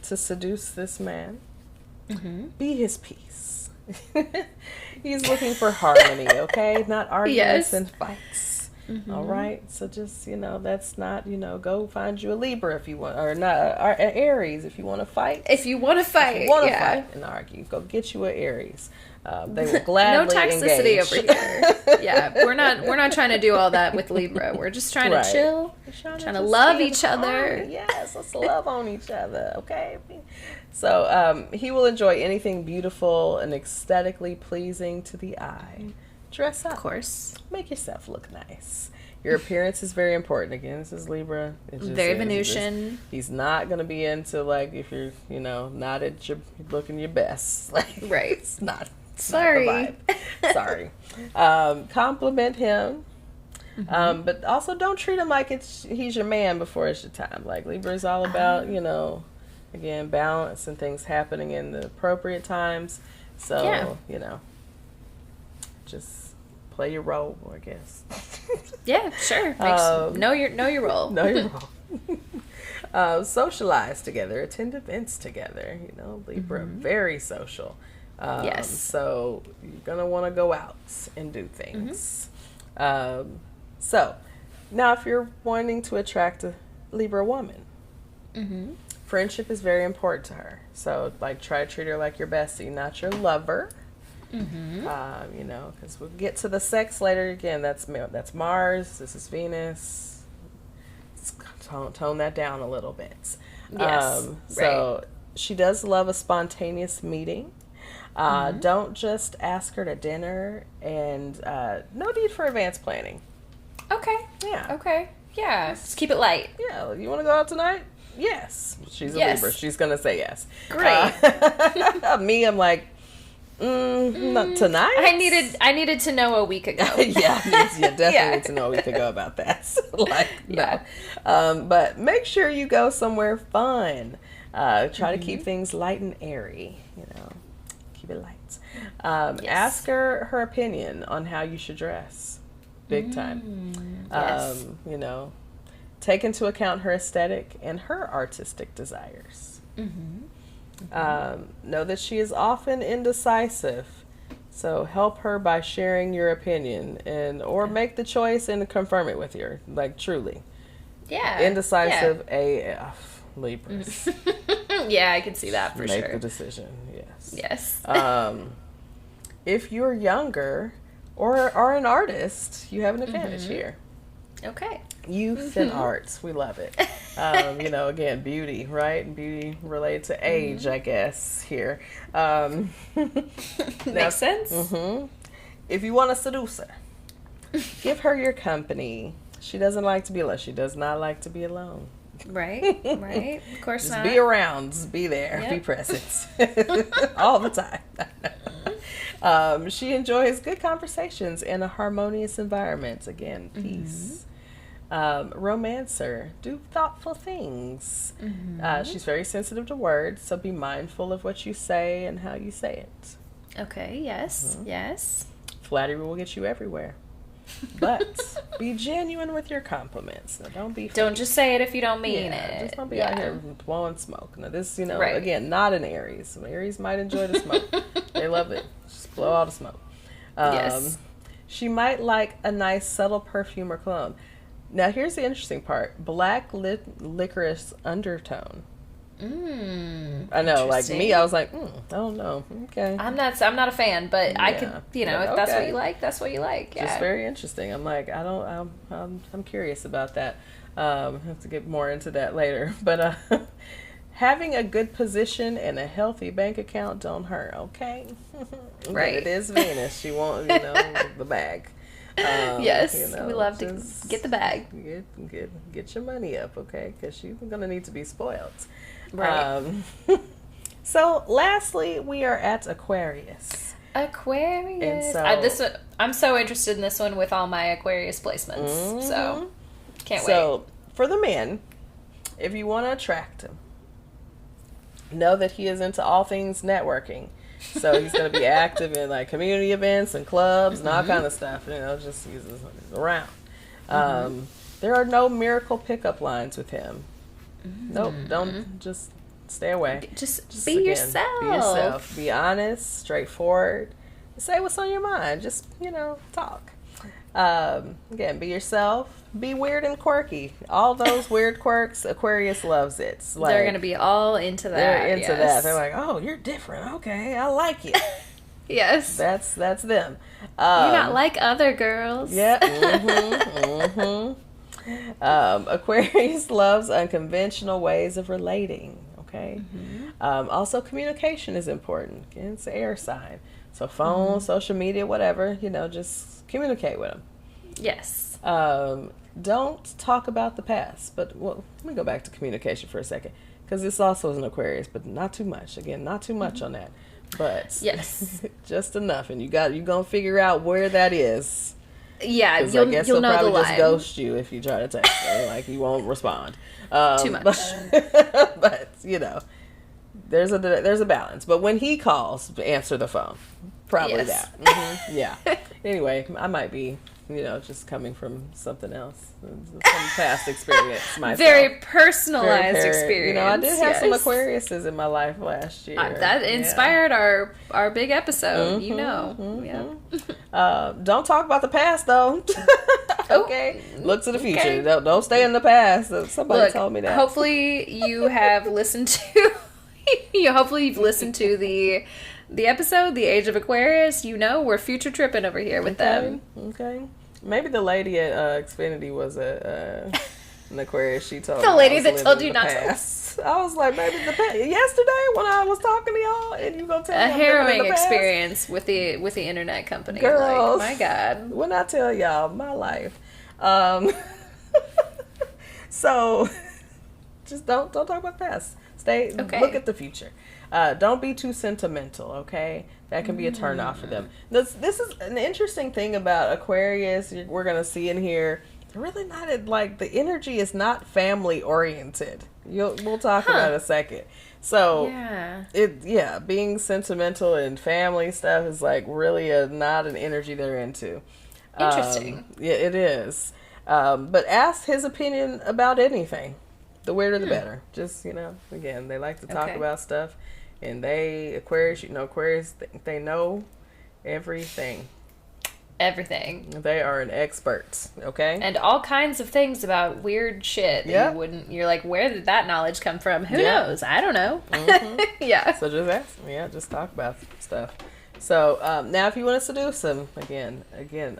to seduce this man, Be his peace. He's looking for harmony, okay? Not arguments and fights. All right? So just, that's not, go find you a Libra if you want, or not, an Aries if you want to fight. If you want to fight. If you want to fight and argue, go get you an Aries. They will gladly no toxicity engage. over here. Yeah, we're not trying to do all that with Libra. We're just trying to chill, trying to love each other. Yes, let's love on each other, okay? So he will enjoy anything beautiful and aesthetically pleasing to the eye. Dress up, of course. Make yourself look nice. Your appearance is very important. Again, this is Libra. Very Venusian. He's not going to be into, like, if you're, not at your looking your best. Like, right. It's not. Sorry. Not the vibe. Sorry. Compliment him. But also don't treat him like he's your man before it's your time. Like, Libra is all about, again, balance and things happening in the appropriate times. So, just play your role, I guess. Yeah, sure. Know your role. Know your role. Socialize together, attend events together. Libra, very social. Yes. So you're gonna want to go out and do things. So now, if you're wanting to attract a Libra woman, friendship is very important to her. So, like, try to treat her like your bestie, not your lover. Because we'll get to the sex later. Again, that's Mars. This is Venus. Tone that down a little bit. Yes. So she does love a spontaneous meeting. Don't just ask her to dinner, and no need for advanced planning. Okay. Yeah. Okay. Yeah. Just keep it light. Yeah. You want to go out tonight? Yes. She's a Libra. She's gonna say yes. Great. Me, I'm like, not tonight. I needed to know a week ago. Yeah, definitely need to know a week ago about that. No. But make sure you go somewhere fun. Try to keep things light and airy. Keep it light. Ask her opinion on how you should dress. Big time. Yes. Take into account her aesthetic and her artistic desires. Know that she is often indecisive, so help her by sharing your opinion or make the choice and confirm it with her, like, truly. Yeah. Indecisive AF Libras. Yeah, I can see that for sure. Make the decision. Yes. If you're younger or are an artist, you have an advantage here. Okay. Youth and arts, we love it. Again, beauty, right? Beauty related to age, I guess, here. Makes sense. If you want to seduce her, give her your company. She doesn't like to be alone. She does not like to be alone. Right. Of course just not. Be around, just be there, be present. All the time. She enjoys good conversations in a harmonious environment. Again, peace. Romancer, do thoughtful things. She's very sensitive to words, so be mindful of what you say and how you say it. Okay, yes. Flattery will get you everywhere. But be genuine with your compliments. Now, don't just say it if you don't mean it. Just don't be out here blowing smoke. Now this, again, not an Aries. Some Aries might enjoy the smoke. They love it. Just blow all the smoke. She might like a nice subtle perfume or cologne. Now here's the interesting part: black licorice undertone. I know, like me, I was like, I don't know. Okay. I'm not a fan, but I could, if that's what you like, that's what you like. Yeah. Just very interesting. I'm like, I'm curious about that. I have to get more into that later. But having a good position and a healthy bank account don't hurt. Okay. Right. It is Venus. She wants, the bag. Yes, we love to get the bag. Get your money up, okay? Because you're gonna need to be spoiled. Right. So, lastly, we are at Aquarius. Aquarius. I'm so interested in this one with all my Aquarius placements. So, can't wait. So, for the men, if you want to attract him, know that he is into all things networking. So he's going to be active in like community events and clubs and all kind of stuff. Just he's around. There are no miracle pickup lines with him. Nope. Don't just Stay away. Just be yourself. Be yourself. Be honest, straightforward. Say what's on your mind. Just, talk. Again, be yourself. Be weird and quirky. All those weird quirks, Aquarius loves it. Like, they're going to be all into that. They're into that. They're like, oh, you're different. Okay, I like it. Yes. That's them. You're not like other girls. Yeah. Aquarius loves unconventional ways of relating. Okay. Also, communication is important. It's an air sign. So phone, social media, whatever, just communicate with them. Yes. Don't talk about the past. But let me go back to communication for a second. Because this also is an Aquarius, but not too much. Again, not too much on that. But yes, just enough. And you're going to figure out where that is. Yeah, I guess you'll know probably the just line. Ghost you if you try to text her. Like, you won't respond. Too much. But there's a balance. But when he calls, answer the phone. Probably that. Yeah. Anyway, I might be, just coming from something else, some past experience. Myself. Very personalized experience. I did have some Aquariuses in my life last year. That inspired our big episode. Yeah. Don't talk about the past though. Okay. Look to the future. Okay. Don't stay in the past. Somebody told me that. Hopefully you have listened to. Hopefully you've listened to the episode, The Age of Aquarius. We're future tripping over here with them. Okay. Maybe the lady at Xfinity was an Aquarius. She told the me lady that told you not to. I was like, maybe yesterday when I was talking to y'all, and you gonna tell me a harrowing experience with the internet company. Girls, my God, when I tell y'all my life, so just don't talk about the past. Look at the future. Don't be too sentimental, okay? That can be a turn off for them. This is an interesting thing about Aquarius. We're going to see in here. They're really not, the energy is not family oriented. We'll talk about it in a second. So, being sentimental and family stuff is really not an energy they're into. Interesting. Yeah, it is. But ask his opinion about anything. The weirder the better. Just, again, they like to talk about stuff. And Aquarius, they know everything. Everything. They are an expert, okay? And all kinds of things about weird shit that you're like, where did that knowledge come from? Who knows? I don't know. Yeah. So just ask them. Yeah, just talk about stuff. So, now if you want to seduce them, again,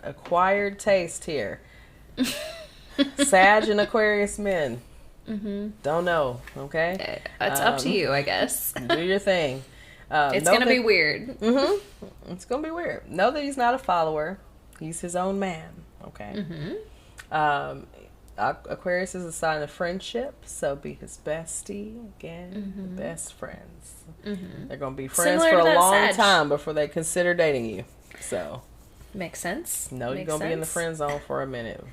acquired taste here. Sag and Aquarius men. Don't know, okay? It's up to you, I guess. Do your thing. It's going to be weird. It's going to be weird. Know that he's not a follower. He's his own man, okay? Aquarius is a sign of friendship, so be his bestie, again, best friends. They're going to be friends for a long time before they consider dating you. So makes sense. No, you're going to be in the friend zone for a minute.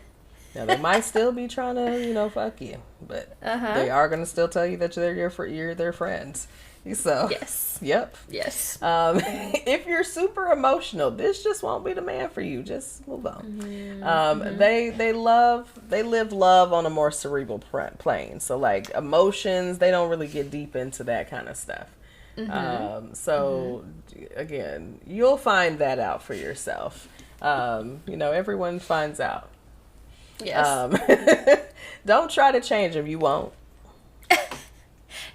Now, they might still be trying to, fuck you, but they are going to still tell you that you're their friends. So, yes. Yep. Yes. If you're super emotional, this just won't be the man for you. Just move on. They live love on a more cerebral plane. So, emotions, they don't really get deep into that kind of stuff. So, again, you'll find that out for yourself. Everyone finds out. Yes. Don't try to change them. You won't.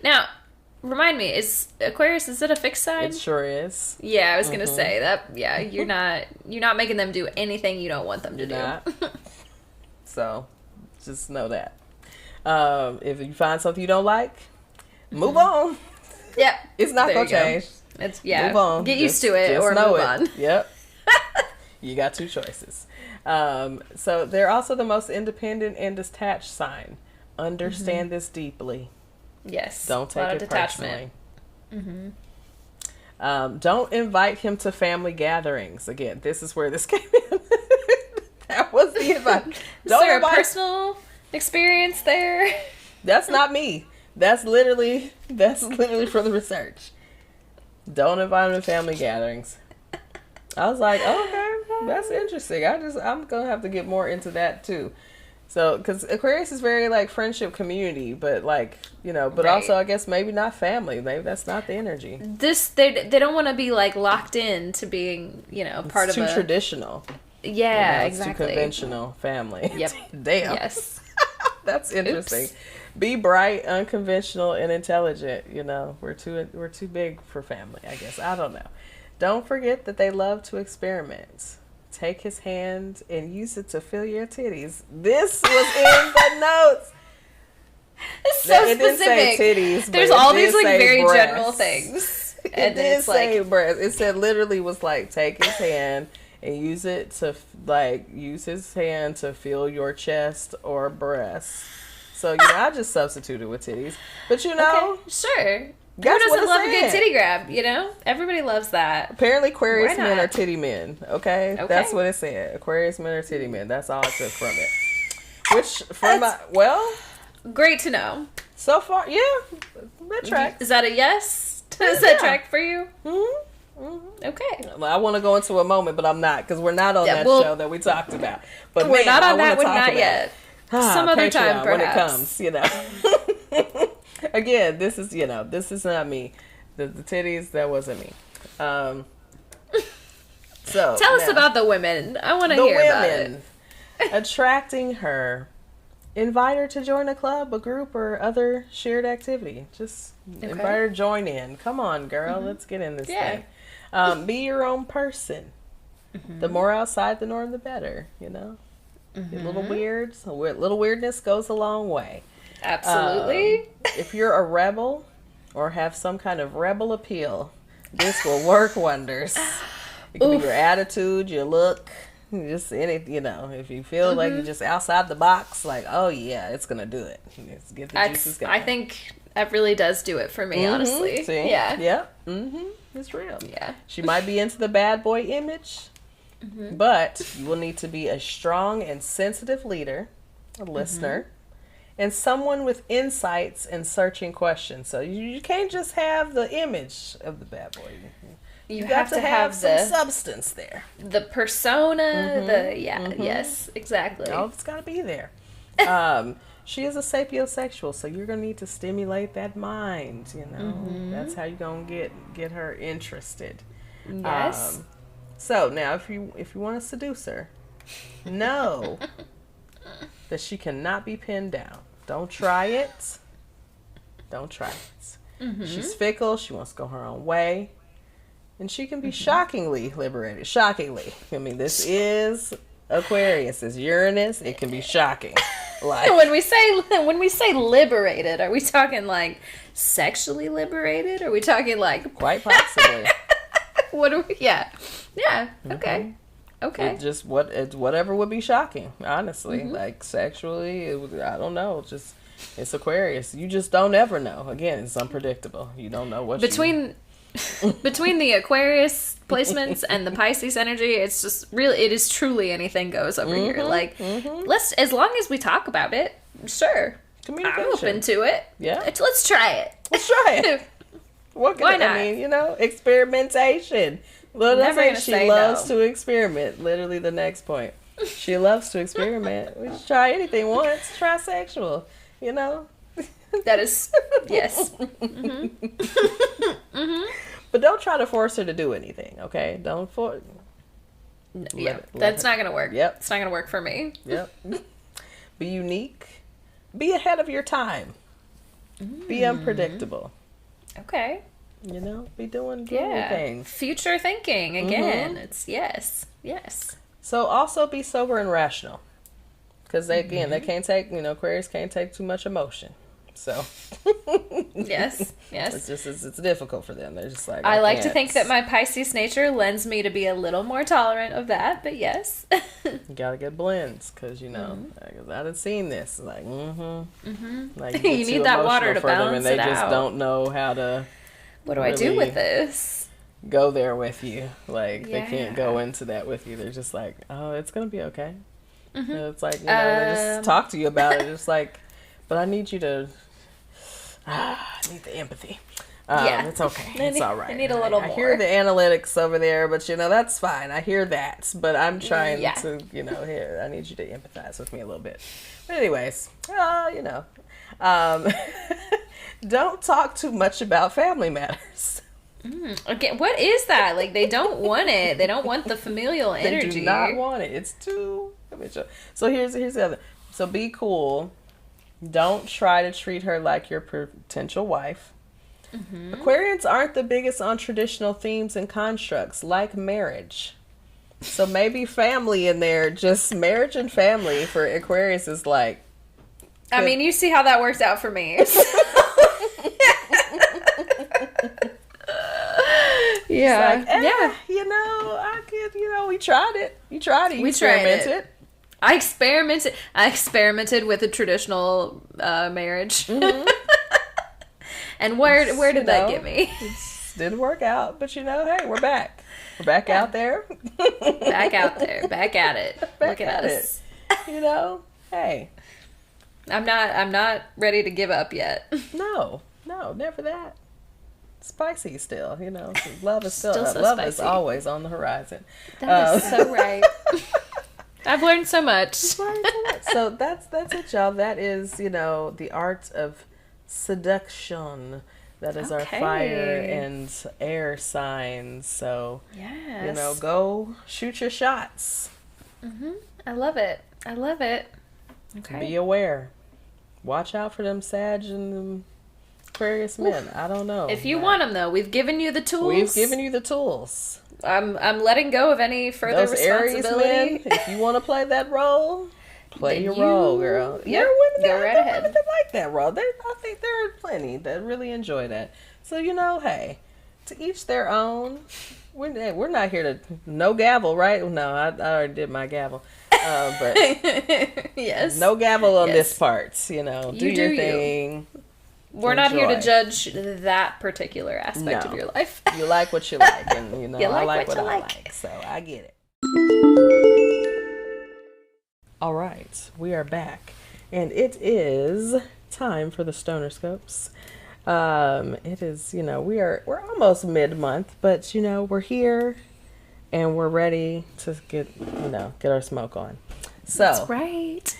Now, remind me, is Aquarius, is it a fixed sign? It sure is. Yeah, I was going to say that. Yeah, you're not making them do anything you don't want them to do. So, just know that. If you find something you don't like, move on. Yep. It's not going to change. Move on. Get used to it or move on. Yep. You got two choices. So they're also the most independent and detached sign. Understand this deeply. Yes. Don't take it personally. Don't invite him to family gatherings. Again, this is where this came in. That was the advice. Is there a personal experience there? That's not me. That's literally for the research. Don't invite him to family gatherings. I was like, okay, that's interesting. I'm gonna have to get more into that too. So, because Aquarius is very like friendship community, but like, you know, but Right. also I guess maybe not family. Maybe that's not the energy. They don't want to be like locked in to being, you know, part It's of too a traditional. Yeah, You know, it's exactly. too conventional family. Yep. Damn. Yes. That's interesting. Oops. Be bright, unconventional, and intelligent. You know, we're too big for family, I guess. I don't know. Don't forget that they love to experiment. Take his hand and use it to fill your titties. This was in the notes. It's so It didn't say specific. titties, but There's it all did these like say very breasts. general things. It And did it's say like breast. It said literally was like take his hand and use it to like use his hand to feel your chest or breast. So you know, I just substituted with titties, but you know, okay, sure. Who That's what doesn't it love a good said. titty grab, you know? Everybody loves that. apparently Aquarius Why men not? are titty men. Okay, Okay. that's what it said. Aquarius men are titty men. That's all I took from it. Which from my well, Great to know. so far, yeah, that tracks. Is that a yes? Does that track for you? Mm-hmm. Mm-hmm. Okay. I want to go into a moment, but I'm not because we're not on Yeah, that well, show that we talked about. But We're man, not I on wanna that one, talk not about yet. it. Some other time, Patreon, when it perhaps. comes, you know. Again, this is not me. The titties, that wasn't me. So Tell us now, about the women. I want to the hear about women it. attracting her. Invite her to join a club, a group, or other shared activity. Just invite her to join in. Come on, girl. Let's get in this Yeah. thing. Be your own person. The more outside the norm, the better. You know, a little weird. So little weirdness goes a long way. Absolutely. If you're a rebel or have some kind of rebel appeal, this will work wonders. It can be your attitude, your look, just any, you know, if you feel like you're just outside the box, like, oh yeah, it's gonna do it. Let's get the juices going. I think that really does do it for me, honestly. See? Yeah. Yeah. It's real. Yeah. She might be into the bad boy image, but you will need to be a strong and sensitive leader, a listener, and someone with insights and searching questions. So you can't just have the image of the bad boy. You got have to have some the substance there. persona, yes, exactly. Oh, it's got to be there. She is a sapiosexual, so you're gonna need to stimulate that mind. You know, that's how you're gonna get her interested. Yes. So now, if you want to seduce her, know that she cannot be pinned down. Don't try it. Don't try it. She's fickle. She wants to go her own way. And she can be shockingly liberated. Shockingly. I mean, this is Aquarius. It's Uranus. It can be shocking. Like, when we say liberated, are we talking like sexually liberated? Are we talking like quite possibly. what are we? Yeah. Okay. Okay. It just whatever would be shocking, honestly. Like sexually, I don't know. It's Aquarius. You just don't ever know. Again, it's unpredictable. You don't know what between the Aquarius placements and the Pisces energy, it's just really, it is truly anything goes over here. Like, let's, as long as we talk about it, sure, I'm open to it. Yeah, let's try it. Let's try it. Why not? I mean, you know, experimentation. Never gonna She say loves no. to experiment. Literally, the next point. She loves to experiment. We should try anything once. Try sexual. You know. That is, yes. But don't try to force her to do anything. Okay, don't force. That's not gonna work. Yep. It's not gonna work for me. Yep. Be unique. Be ahead of your time. Be unpredictable. Okay. You know, be doing things. Future thinking again. It's yes. So also be sober and rational, because they can't take, Aquarius can't take too much emotion. So Yes. it's difficult for them. They're just like, I like to think that my Pisces nature lends me to be a little more tolerant of that, but yes. You gotta get blends, because cause I done seen this. Like, like You get need too that water emotional to for them, balance and they it just out. don't know how to. What do I do with this? Go there with you. Like, they Yeah. can't go into that with you. They're just like, oh, it's gonna be okay. And it's like, they just talk to you about it. It's like, but I need you to. I need the empathy. It's okay. It's all right. I need a little more. I hear the analytics over there, but that's fine. I hear that, but I'm trying to, here, I need you to empathize with me a little bit. But anyways, don't talk too much about family matters. Okay, what is that? Like, they don't want it. They don't want the familial energy. They do not want it. It's too habitual. So here's the other. So be cool. Don't try to treat her like your potential wife. Mm-hmm. Aquarians aren't the biggest on traditional themes and constructs like marriage. So maybe family in there, just marriage and family for Aquarius is like... I mean, you see how that works out for me. Yeah. Like, I could, we tried it. You tried it. You experimented. I experimented with a traditional marriage. Mm-hmm. And where did that get me? It didn't work out, but hey, we're back. We're back out there. Back out there. Back at it. Look at us. Hey. I'm not ready to give up yet. No, never that. Spicy still, love is still so love spicy. is always on the horizon. That is so right. I've learned so much. So that's it, y'all. That is, the art of seduction. That is our fire and air signs. So, yes. Go shoot your shots. Mm-hmm. I love it. Okay. Be aware. Watch out for them Sag and them Aquarius men. I don't know. If you want them, though, we've given you the tools. I'm letting go of any further responsibility. Aries men, if you want to play that role, play your role, girl. Yep. There are women go right ahead. That like that role. I think there are plenty that really enjoy that. So hey, to each their own. We're not here to no gavel, right? No, I already did my gavel. But yes, no gavel on this part. Do your thing. We're not here to judge that particular aspect of your life. You like what you like, and you I like what I like. So I get it. All right, we are back, and it is time for the Stonerscopes. It is, we're almost mid-month, but we're here, and we're ready to get our smoke on. So that's right.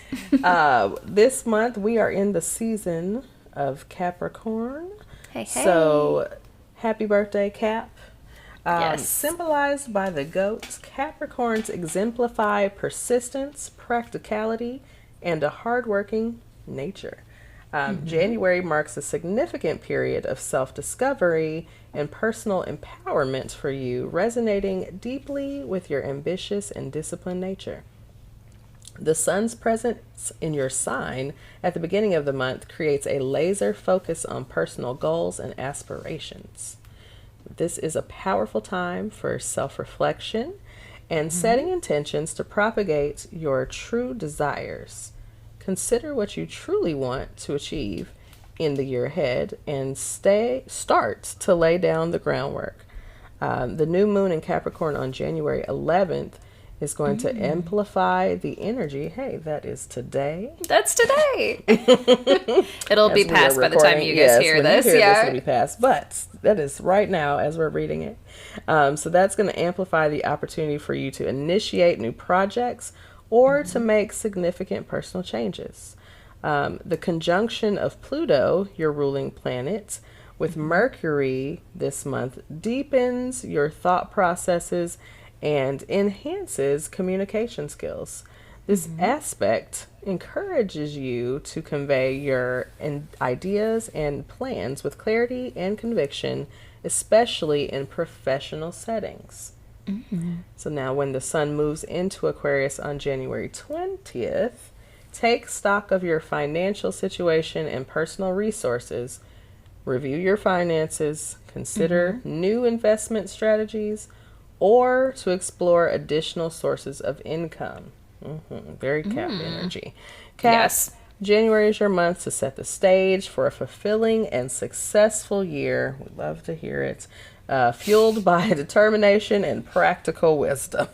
This month we are in the season of Capricorn. Hey. So happy birthday, Cap. Yes. Symbolized by the goats, Capricorns exemplify persistence, practicality, and a hardworking nature. January marks a significant period of self-discovery and personal empowerment for you, resonating deeply with your ambitious and disciplined nature. The sun's presence in your sign at the beginning of the month creates a laser focus on personal goals and aspirations. This is a powerful time for self-reflection and setting intentions to propagate your true desires. Consider what you truly want to achieve in the year ahead and start to lay down the groundwork. The new moon in Capricorn on January 11th is going to amplify the energy. Hey, that is today. That's today. It'll be past by the time you guys hear this. This will be past, but that is right now as we're reading it. So that's going to amplify the opportunity for you to initiate new projects or to make significant personal changes. The conjunction of Pluto, your ruling planet, with Mercury this month deepens your thought processes and enhances communication skills. This aspect encourages you to convey your ideas and plans with clarity and conviction, especially in professional settings. So now when the sun moves into Aquarius on January 20th, take stock of your financial situation and personal resources. Review your finances, consider new investment strategies, or to explore additional sources of income. Very Cap energy. Cap, Yes. January is your month to set the stage for a fulfilling and successful year. We love to hear it. Fueled by determination and practical wisdom.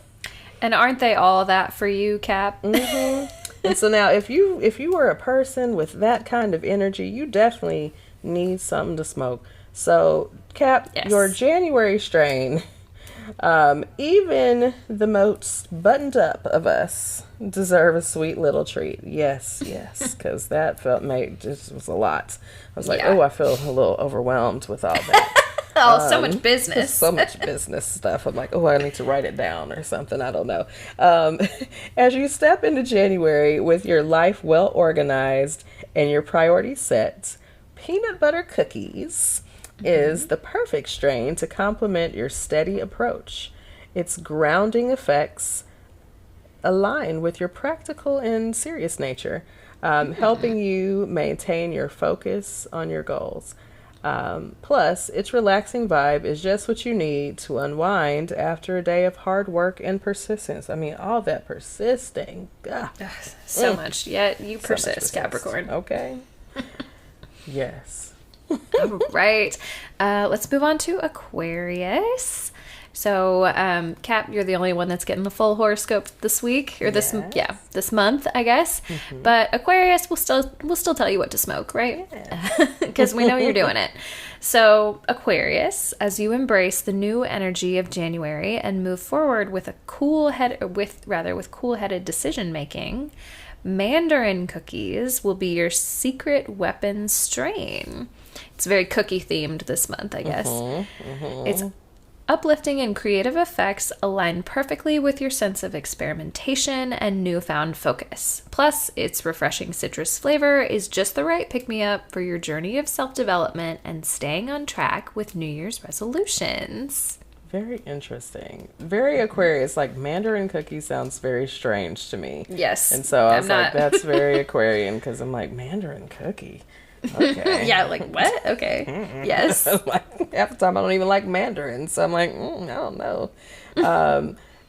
And aren't they all that for you, Cap? And so now, if you were a person with that kind of energy, you definitely need something to smoke, So, Cap, Yes. your January strain, even the most buttoned up of us deserve a sweet little treat. Yes, because that just was a lot. I was like, Yeah. I feel a little overwhelmed with all that. So much business. So much business stuff. I'm like, I need to write it down or something. I don't know. As you step into January with your life well organized and your priorities set, peanut butter cookies is the perfect strain to complement your steady approach. Its grounding effects align with your practical and serious nature, helping you maintain your focus on your goals. Plus, its relaxing vibe is just what you need to unwind after a day of hard work and persistence. I mean, all that persisting. So much. Yet you So much persist, Capricorn. Okay. Yes. All right. Let's move on to Aquarius. So, Cap, you're the only one that's getting the full horoscope this week or this month, I guess. Mm-hmm. But Aquarius, we'll still tell you what to smoke, right? Because we know you're doing it. So, Aquarius, as you embrace the new energy of January and move forward with cool-headed decision making, Mandarin cookies will be your secret weapon strain. It's very cookie themed this month, I guess. Its uplifting and creative effects align perfectly with your sense of experimentation and newfound focus. Plus, its refreshing citrus flavor is just the right pick-me-up for your journey of self-development and staying on track with New Year's resolutions. Very interesting. Very Aquarius. Like, Mandarin cookie sounds very strange to me. Yes. And so I was like, that's very Aquarian, because I'm like, Mandarin cookie? Okay. Yeah, like, what? Okay. Yes. Like, half the time I don't even like Mandarin, so I'm like, I don't know.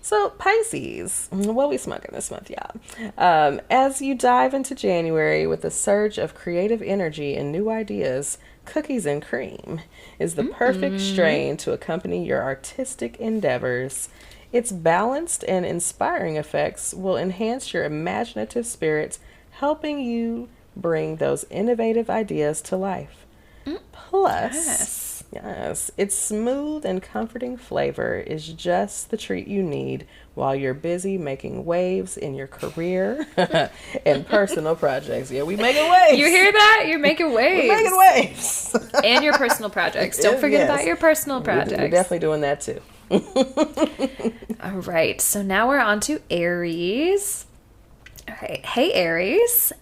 So, Pisces, what are we smoking this month, y'all? As you dive into January with a surge of creative energy and new ideas, cookies and cream is the perfect strain to accompany your artistic endeavors. Its balanced and inspiring effects will enhance your imaginative spirit, helping you bring those innovative ideas to life. Plus, its smooth and comforting flavor is just the treat you need while you're busy making waves in your career and personal projects. Yeah, we making waves. You hear that? You're making waves. We're making waves. And your personal projects. Don't forget about your personal projects. We're definitely doing that too. All right. So now we're on to Aries. All right. Hey, Aries.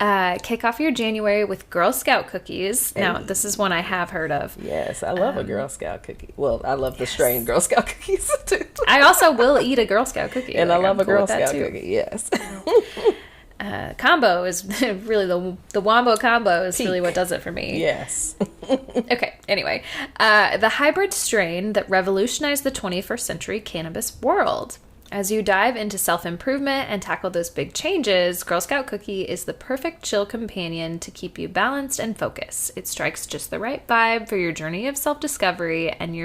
Kick off your January with Girl Scout cookies. Hey. Now, this is one I have heard of. Yes, I love a Girl Scout cookie. Well, I love the strain Girl Scout cookies, too. I also will eat a Girl Scout cookie. And I love a Girl Scout cookie, yes. Combo is really the Wombo combo is really what does it for me. Yes. Okay, anyway. The hybrid strain that revolutionized the 21st century cannabis world. As you dive into self-improvement and tackle those big changes, Girl Scout Cookie is the perfect chill companion to keep you balanced and focused. It strikes just the right vibe for your journey of self-discovery and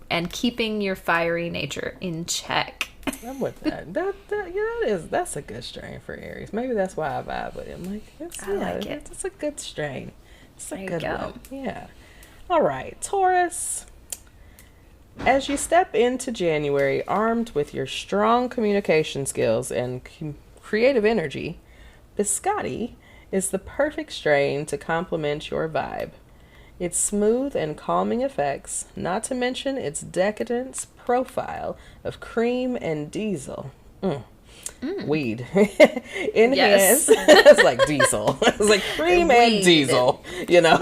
and keeping your fiery nature in check. I'm with that. That's a good strain for Aries. Maybe that's why I vibe with it. I'm like, I like it. It's a good strain. It's a good one. Yeah. All right, Taurus. As you step into January armed with your strong communication skills and creative energy, Biscotti is the perfect strain to complement your vibe. Its smooth and calming effects, not to mention its decadence profile of cream and diesel. Weed. Enhance. It's like diesel. It's like cream and diesel. You know?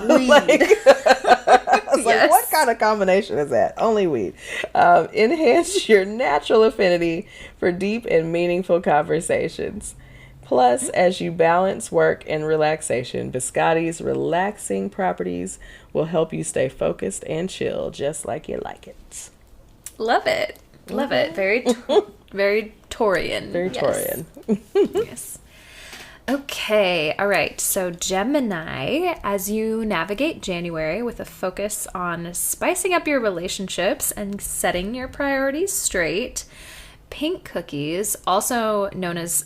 Like, what kind of combination is that? Only weed. Enhance your natural affinity for deep and meaningful conversations. Plus, as you balance work and relaxation, Biscotti's relaxing properties will help you stay focused and chill, just like you like it. Love it. Love it. Very, very Taurian. Very Taurian. Yes. Okay, all right. So Gemini, as you navigate January with a focus on spicing up your relationships and setting your priorities straight, pink cookies, also known as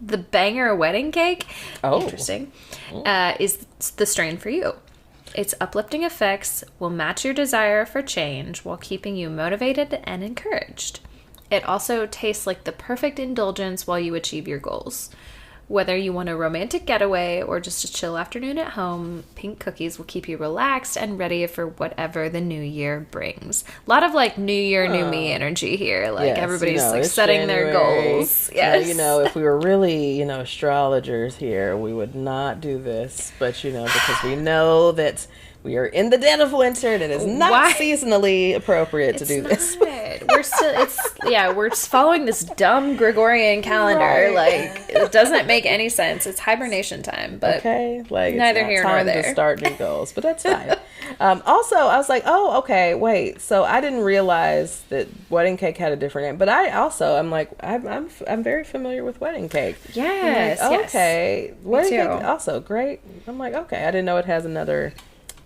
the banger wedding cake, interesting, is the strain for you. Its uplifting effects will match your desire for change while keeping you motivated and encouraged. It also tastes like the perfect indulgence while you achieve your goals. Whether you want a romantic getaway or just a chill afternoon at home, pink cookies will keep you relaxed and ready for whatever the new year brings. A lot of like new year, new me energy here. Like yes, everybody's like setting January, their goals. Yes. If we were really, astrologers here, we would not do this. But, because we know that we are in the dead of winter and it is not seasonally appropriate to do this. We're following this dumb Gregorian calendar. Right. Like, it doesn't make any sense. It's hibernation time, but neither here nor there. To start new goals, but that's fine. Also, I was like, oh, okay, wait. So I didn't realize that wedding cake had a different name, but I'm very familiar with wedding cake. Yes. Like, okay. Wedding cake also great. I'm like, okay, I didn't know it has another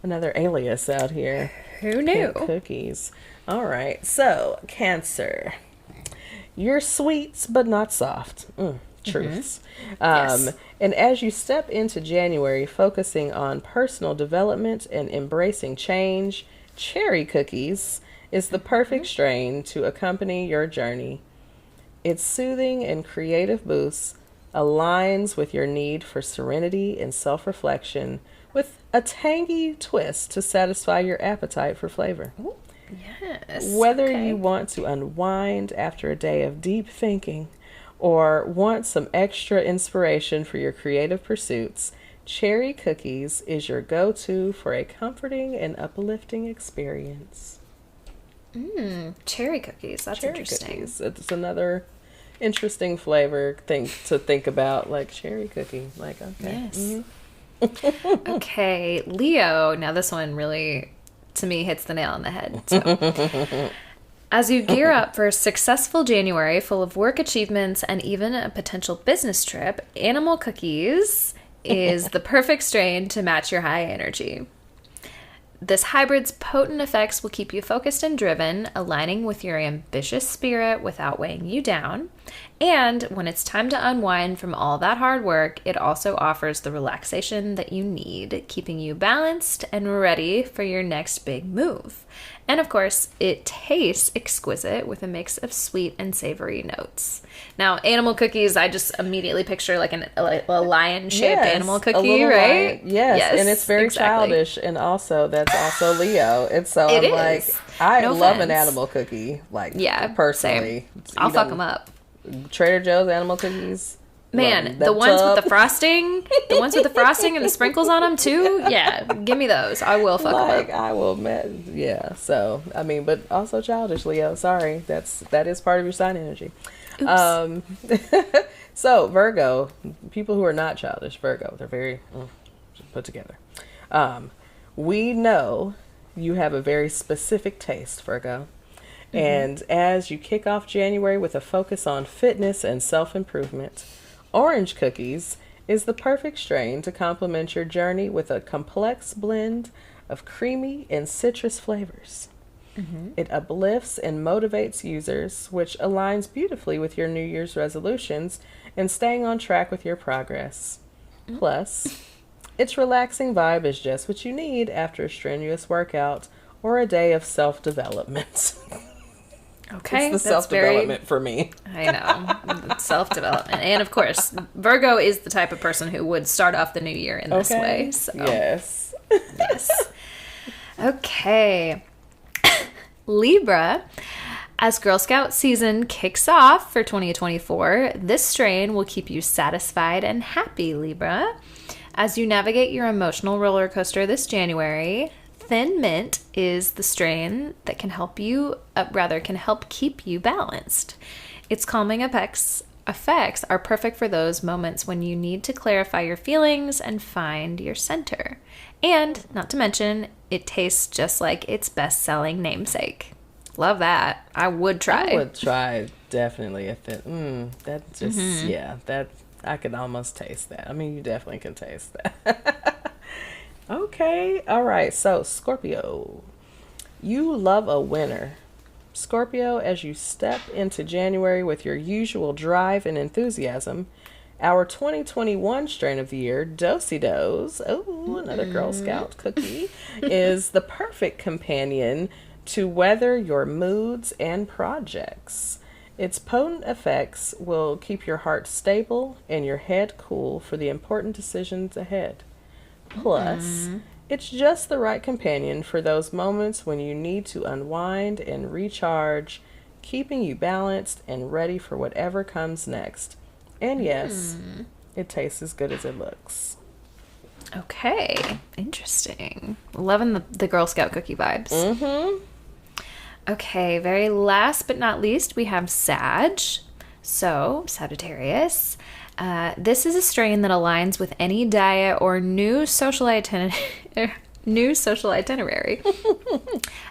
alias out here. Who knew? Pink cookies. All right. So, Cancer. You're sweet, but not soft. Truths. Yes. And as you step into January, focusing on personal development and embracing change, cherry cookies is the perfect strain to accompany your journey. Its soothing and creative boost aligns with your need for serenity and self-reflection, with a tangy twist to satisfy your appetite for flavor. Ooh, yes. Whether you want to unwind after a day of deep thinking or want some extra inspiration for your creative pursuits, cherry cookies is your go-to for a comforting and uplifting experience. Cherry cookies. That's interesting. Cookies. It's another interesting flavor thing to think about, like cherry cookie. Like, okay. Yes. Mm-hmm. Okay, Leo. Now this one really, to me, hits the nail on the head. So. As you gear up for a successful January full of work achievements and even a potential business trip, Animal Cookies is the perfect strain to match your high energy. This hybrid's potent effects will keep you focused and driven, aligning with your ambitious spirit without weighing you down. And when it's time to unwind from all that hard work, it also offers the relaxation that you need, keeping you balanced and ready for your next big move. And of course, it tastes exquisite with a mix of sweet and savory notes. Now, Animal Cookies, I just immediately picture like a lion-shaped animal cookie, right? Lion. Yes, and it's very childish, and also that's also Leo. And so I'm like, I love an animal cookie, like personally. Same. I'll fuck them up. Trader Joe's animal cookies. Man, the ones with the frosting, and the sprinkles on them too. Yeah, give me those. I will fuck them up. I will. Yeah. So but also childish, Leo. Sorry, that is part of your sign energy. So Virgo, people who are not childish, Virgo, they're very put together. We know you have a very specific taste, Virgo. And as you kick off January with a focus on fitness and self-improvement, Orange Cookies is the perfect strain to complement your journey with a complex blend of creamy and citrus flavors. It uplifts and motivates users, which aligns beautifully with your New Year's resolutions and staying on track with your progress. Plus, its relaxing vibe is just what you need after a strenuous workout or a day of self-development. Okay, it's the self-development for me. I know. Self-development. And of course, Virgo is the type of person who would start off the new year in this way. So. Yes. Okay. Libra. As Girl Scout season kicks off for 2024, this strain will keep you satisfied and happy, Libra. As you navigate your emotional roller coaster this January, Thin Mint is the strain that can help keep you balanced. Its calming effects are perfect for those moments when you need to clarify your feelings and find your center. And, not to mention, it tastes just like its best-selling namesake. Love that. I would try. I would try, definitely. That just, that I could almost taste that. I mean, you definitely can taste that. Okay. All right. So, Scorpio, you love a winner. Scorpio, as you step into January with your usual drive and enthusiasm, Our 2021 strain of the year, Do-si-dos, another Girl Scout cookie, is the perfect companion to weather your moods and projects. Its potent effects will keep your heart stable and your head cool for the important decisions ahead. Plus, it's just the right companion for those moments when you need to unwind and recharge, keeping you balanced and ready for whatever comes next. And yes, it tastes as good as it looks. Okay, interesting. Loving the Girl Scout cookie vibes. Mm-hmm. Okay, very last but not least, we have Sag. So, Sagittarius. This is a strain that aligns with any diet or new social itinerary.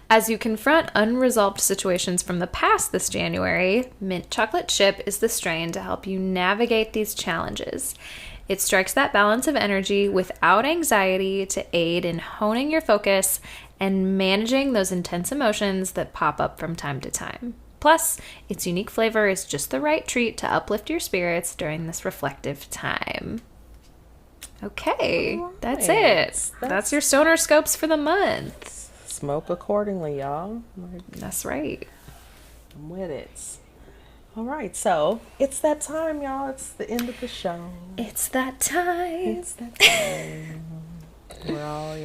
As you confront unresolved situations from the past this January, Mint Chocolate Chip is the strain to help you navigate these challenges. It strikes that balance of energy without anxiety to aid in honing your focus and managing those intense emotions that pop up from time to time. Plus, its unique flavor is just the right treat to uplift your spirits during this reflective time. Okay, right. That's it. That's your stoner scopes for the month. Smoke accordingly, y'all. That's right. I'm with it. All right, so it's that time, y'all. It's the end of the show. It's that time. It's that time. We're all,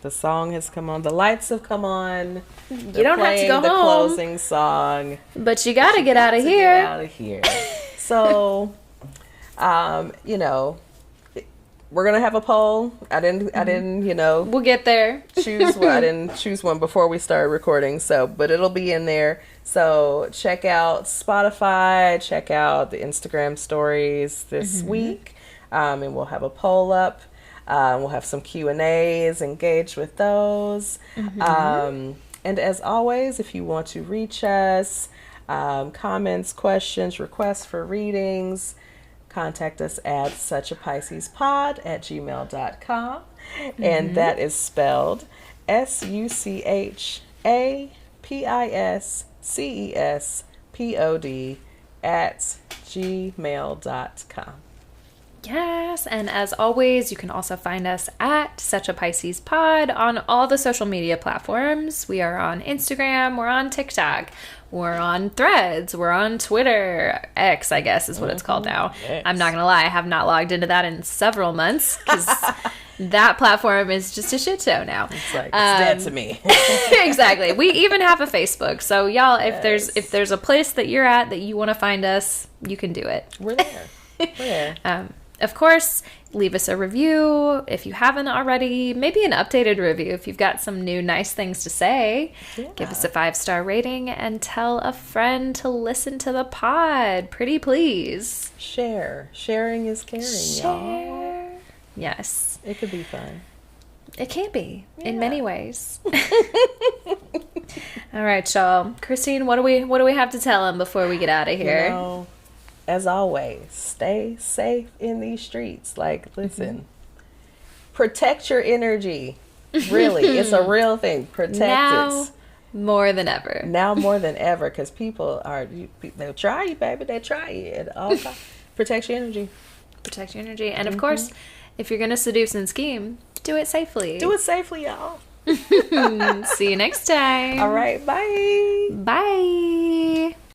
the song has come on. The lights have come on. You don't have to go home. The closing song. But you got to get out of here. Get out of here. So, we're gonna have a poll. I didn't, We'll get there. choose one. I didn't choose one before we started recording. So, but it'll be in there. So check out Spotify. Check out the Instagram stories this week, and we'll have a poll up. We'll have some Q&As. Engage with those. And as always, if you want to reach us, comments, questions, requests for readings, contact us at suchapiscespod@gmail.com. And that is spelled SuchaPiscespod@gmail.com. Yes, and as always, you can also find us at Such a Pisces Pod on all the social media platforms. We are on Instagram, we're on TikTok, we're on Threads, we're on Twitter. X, I guess, is what it's called now. X. I'm not going to lie, I have not logged into that in several months because that platform is just a shit show now. It's like, it's dead to me. Exactly. We even have a Facebook. So y'all, if there's a place that you're at that you want to find us, you can do it. We're there. We're there. Of course, leave us a review if you haven't already. Maybe an updated review if you've got some new nice things to say. Yeah. Give us a 5-star rating and tell a friend to listen to the pod. Pretty please. Share. Sharing is caring, y'all. Yes. It could be fun. It can be in many ways. All right, y'all. Christine, what do we have to tell them before we get out of here? As always, stay safe in these streets. Like, listen, protect your energy. Really, it's a real thing. Protect it. More than ever. Now more than ever, because people they'll try you, baby. They try you at all times. Protect your energy. Protect your energy. And of course, if you're going to seduce and scheme, do it safely. Do it safely, y'all. See you next time. All right, bye. Bye.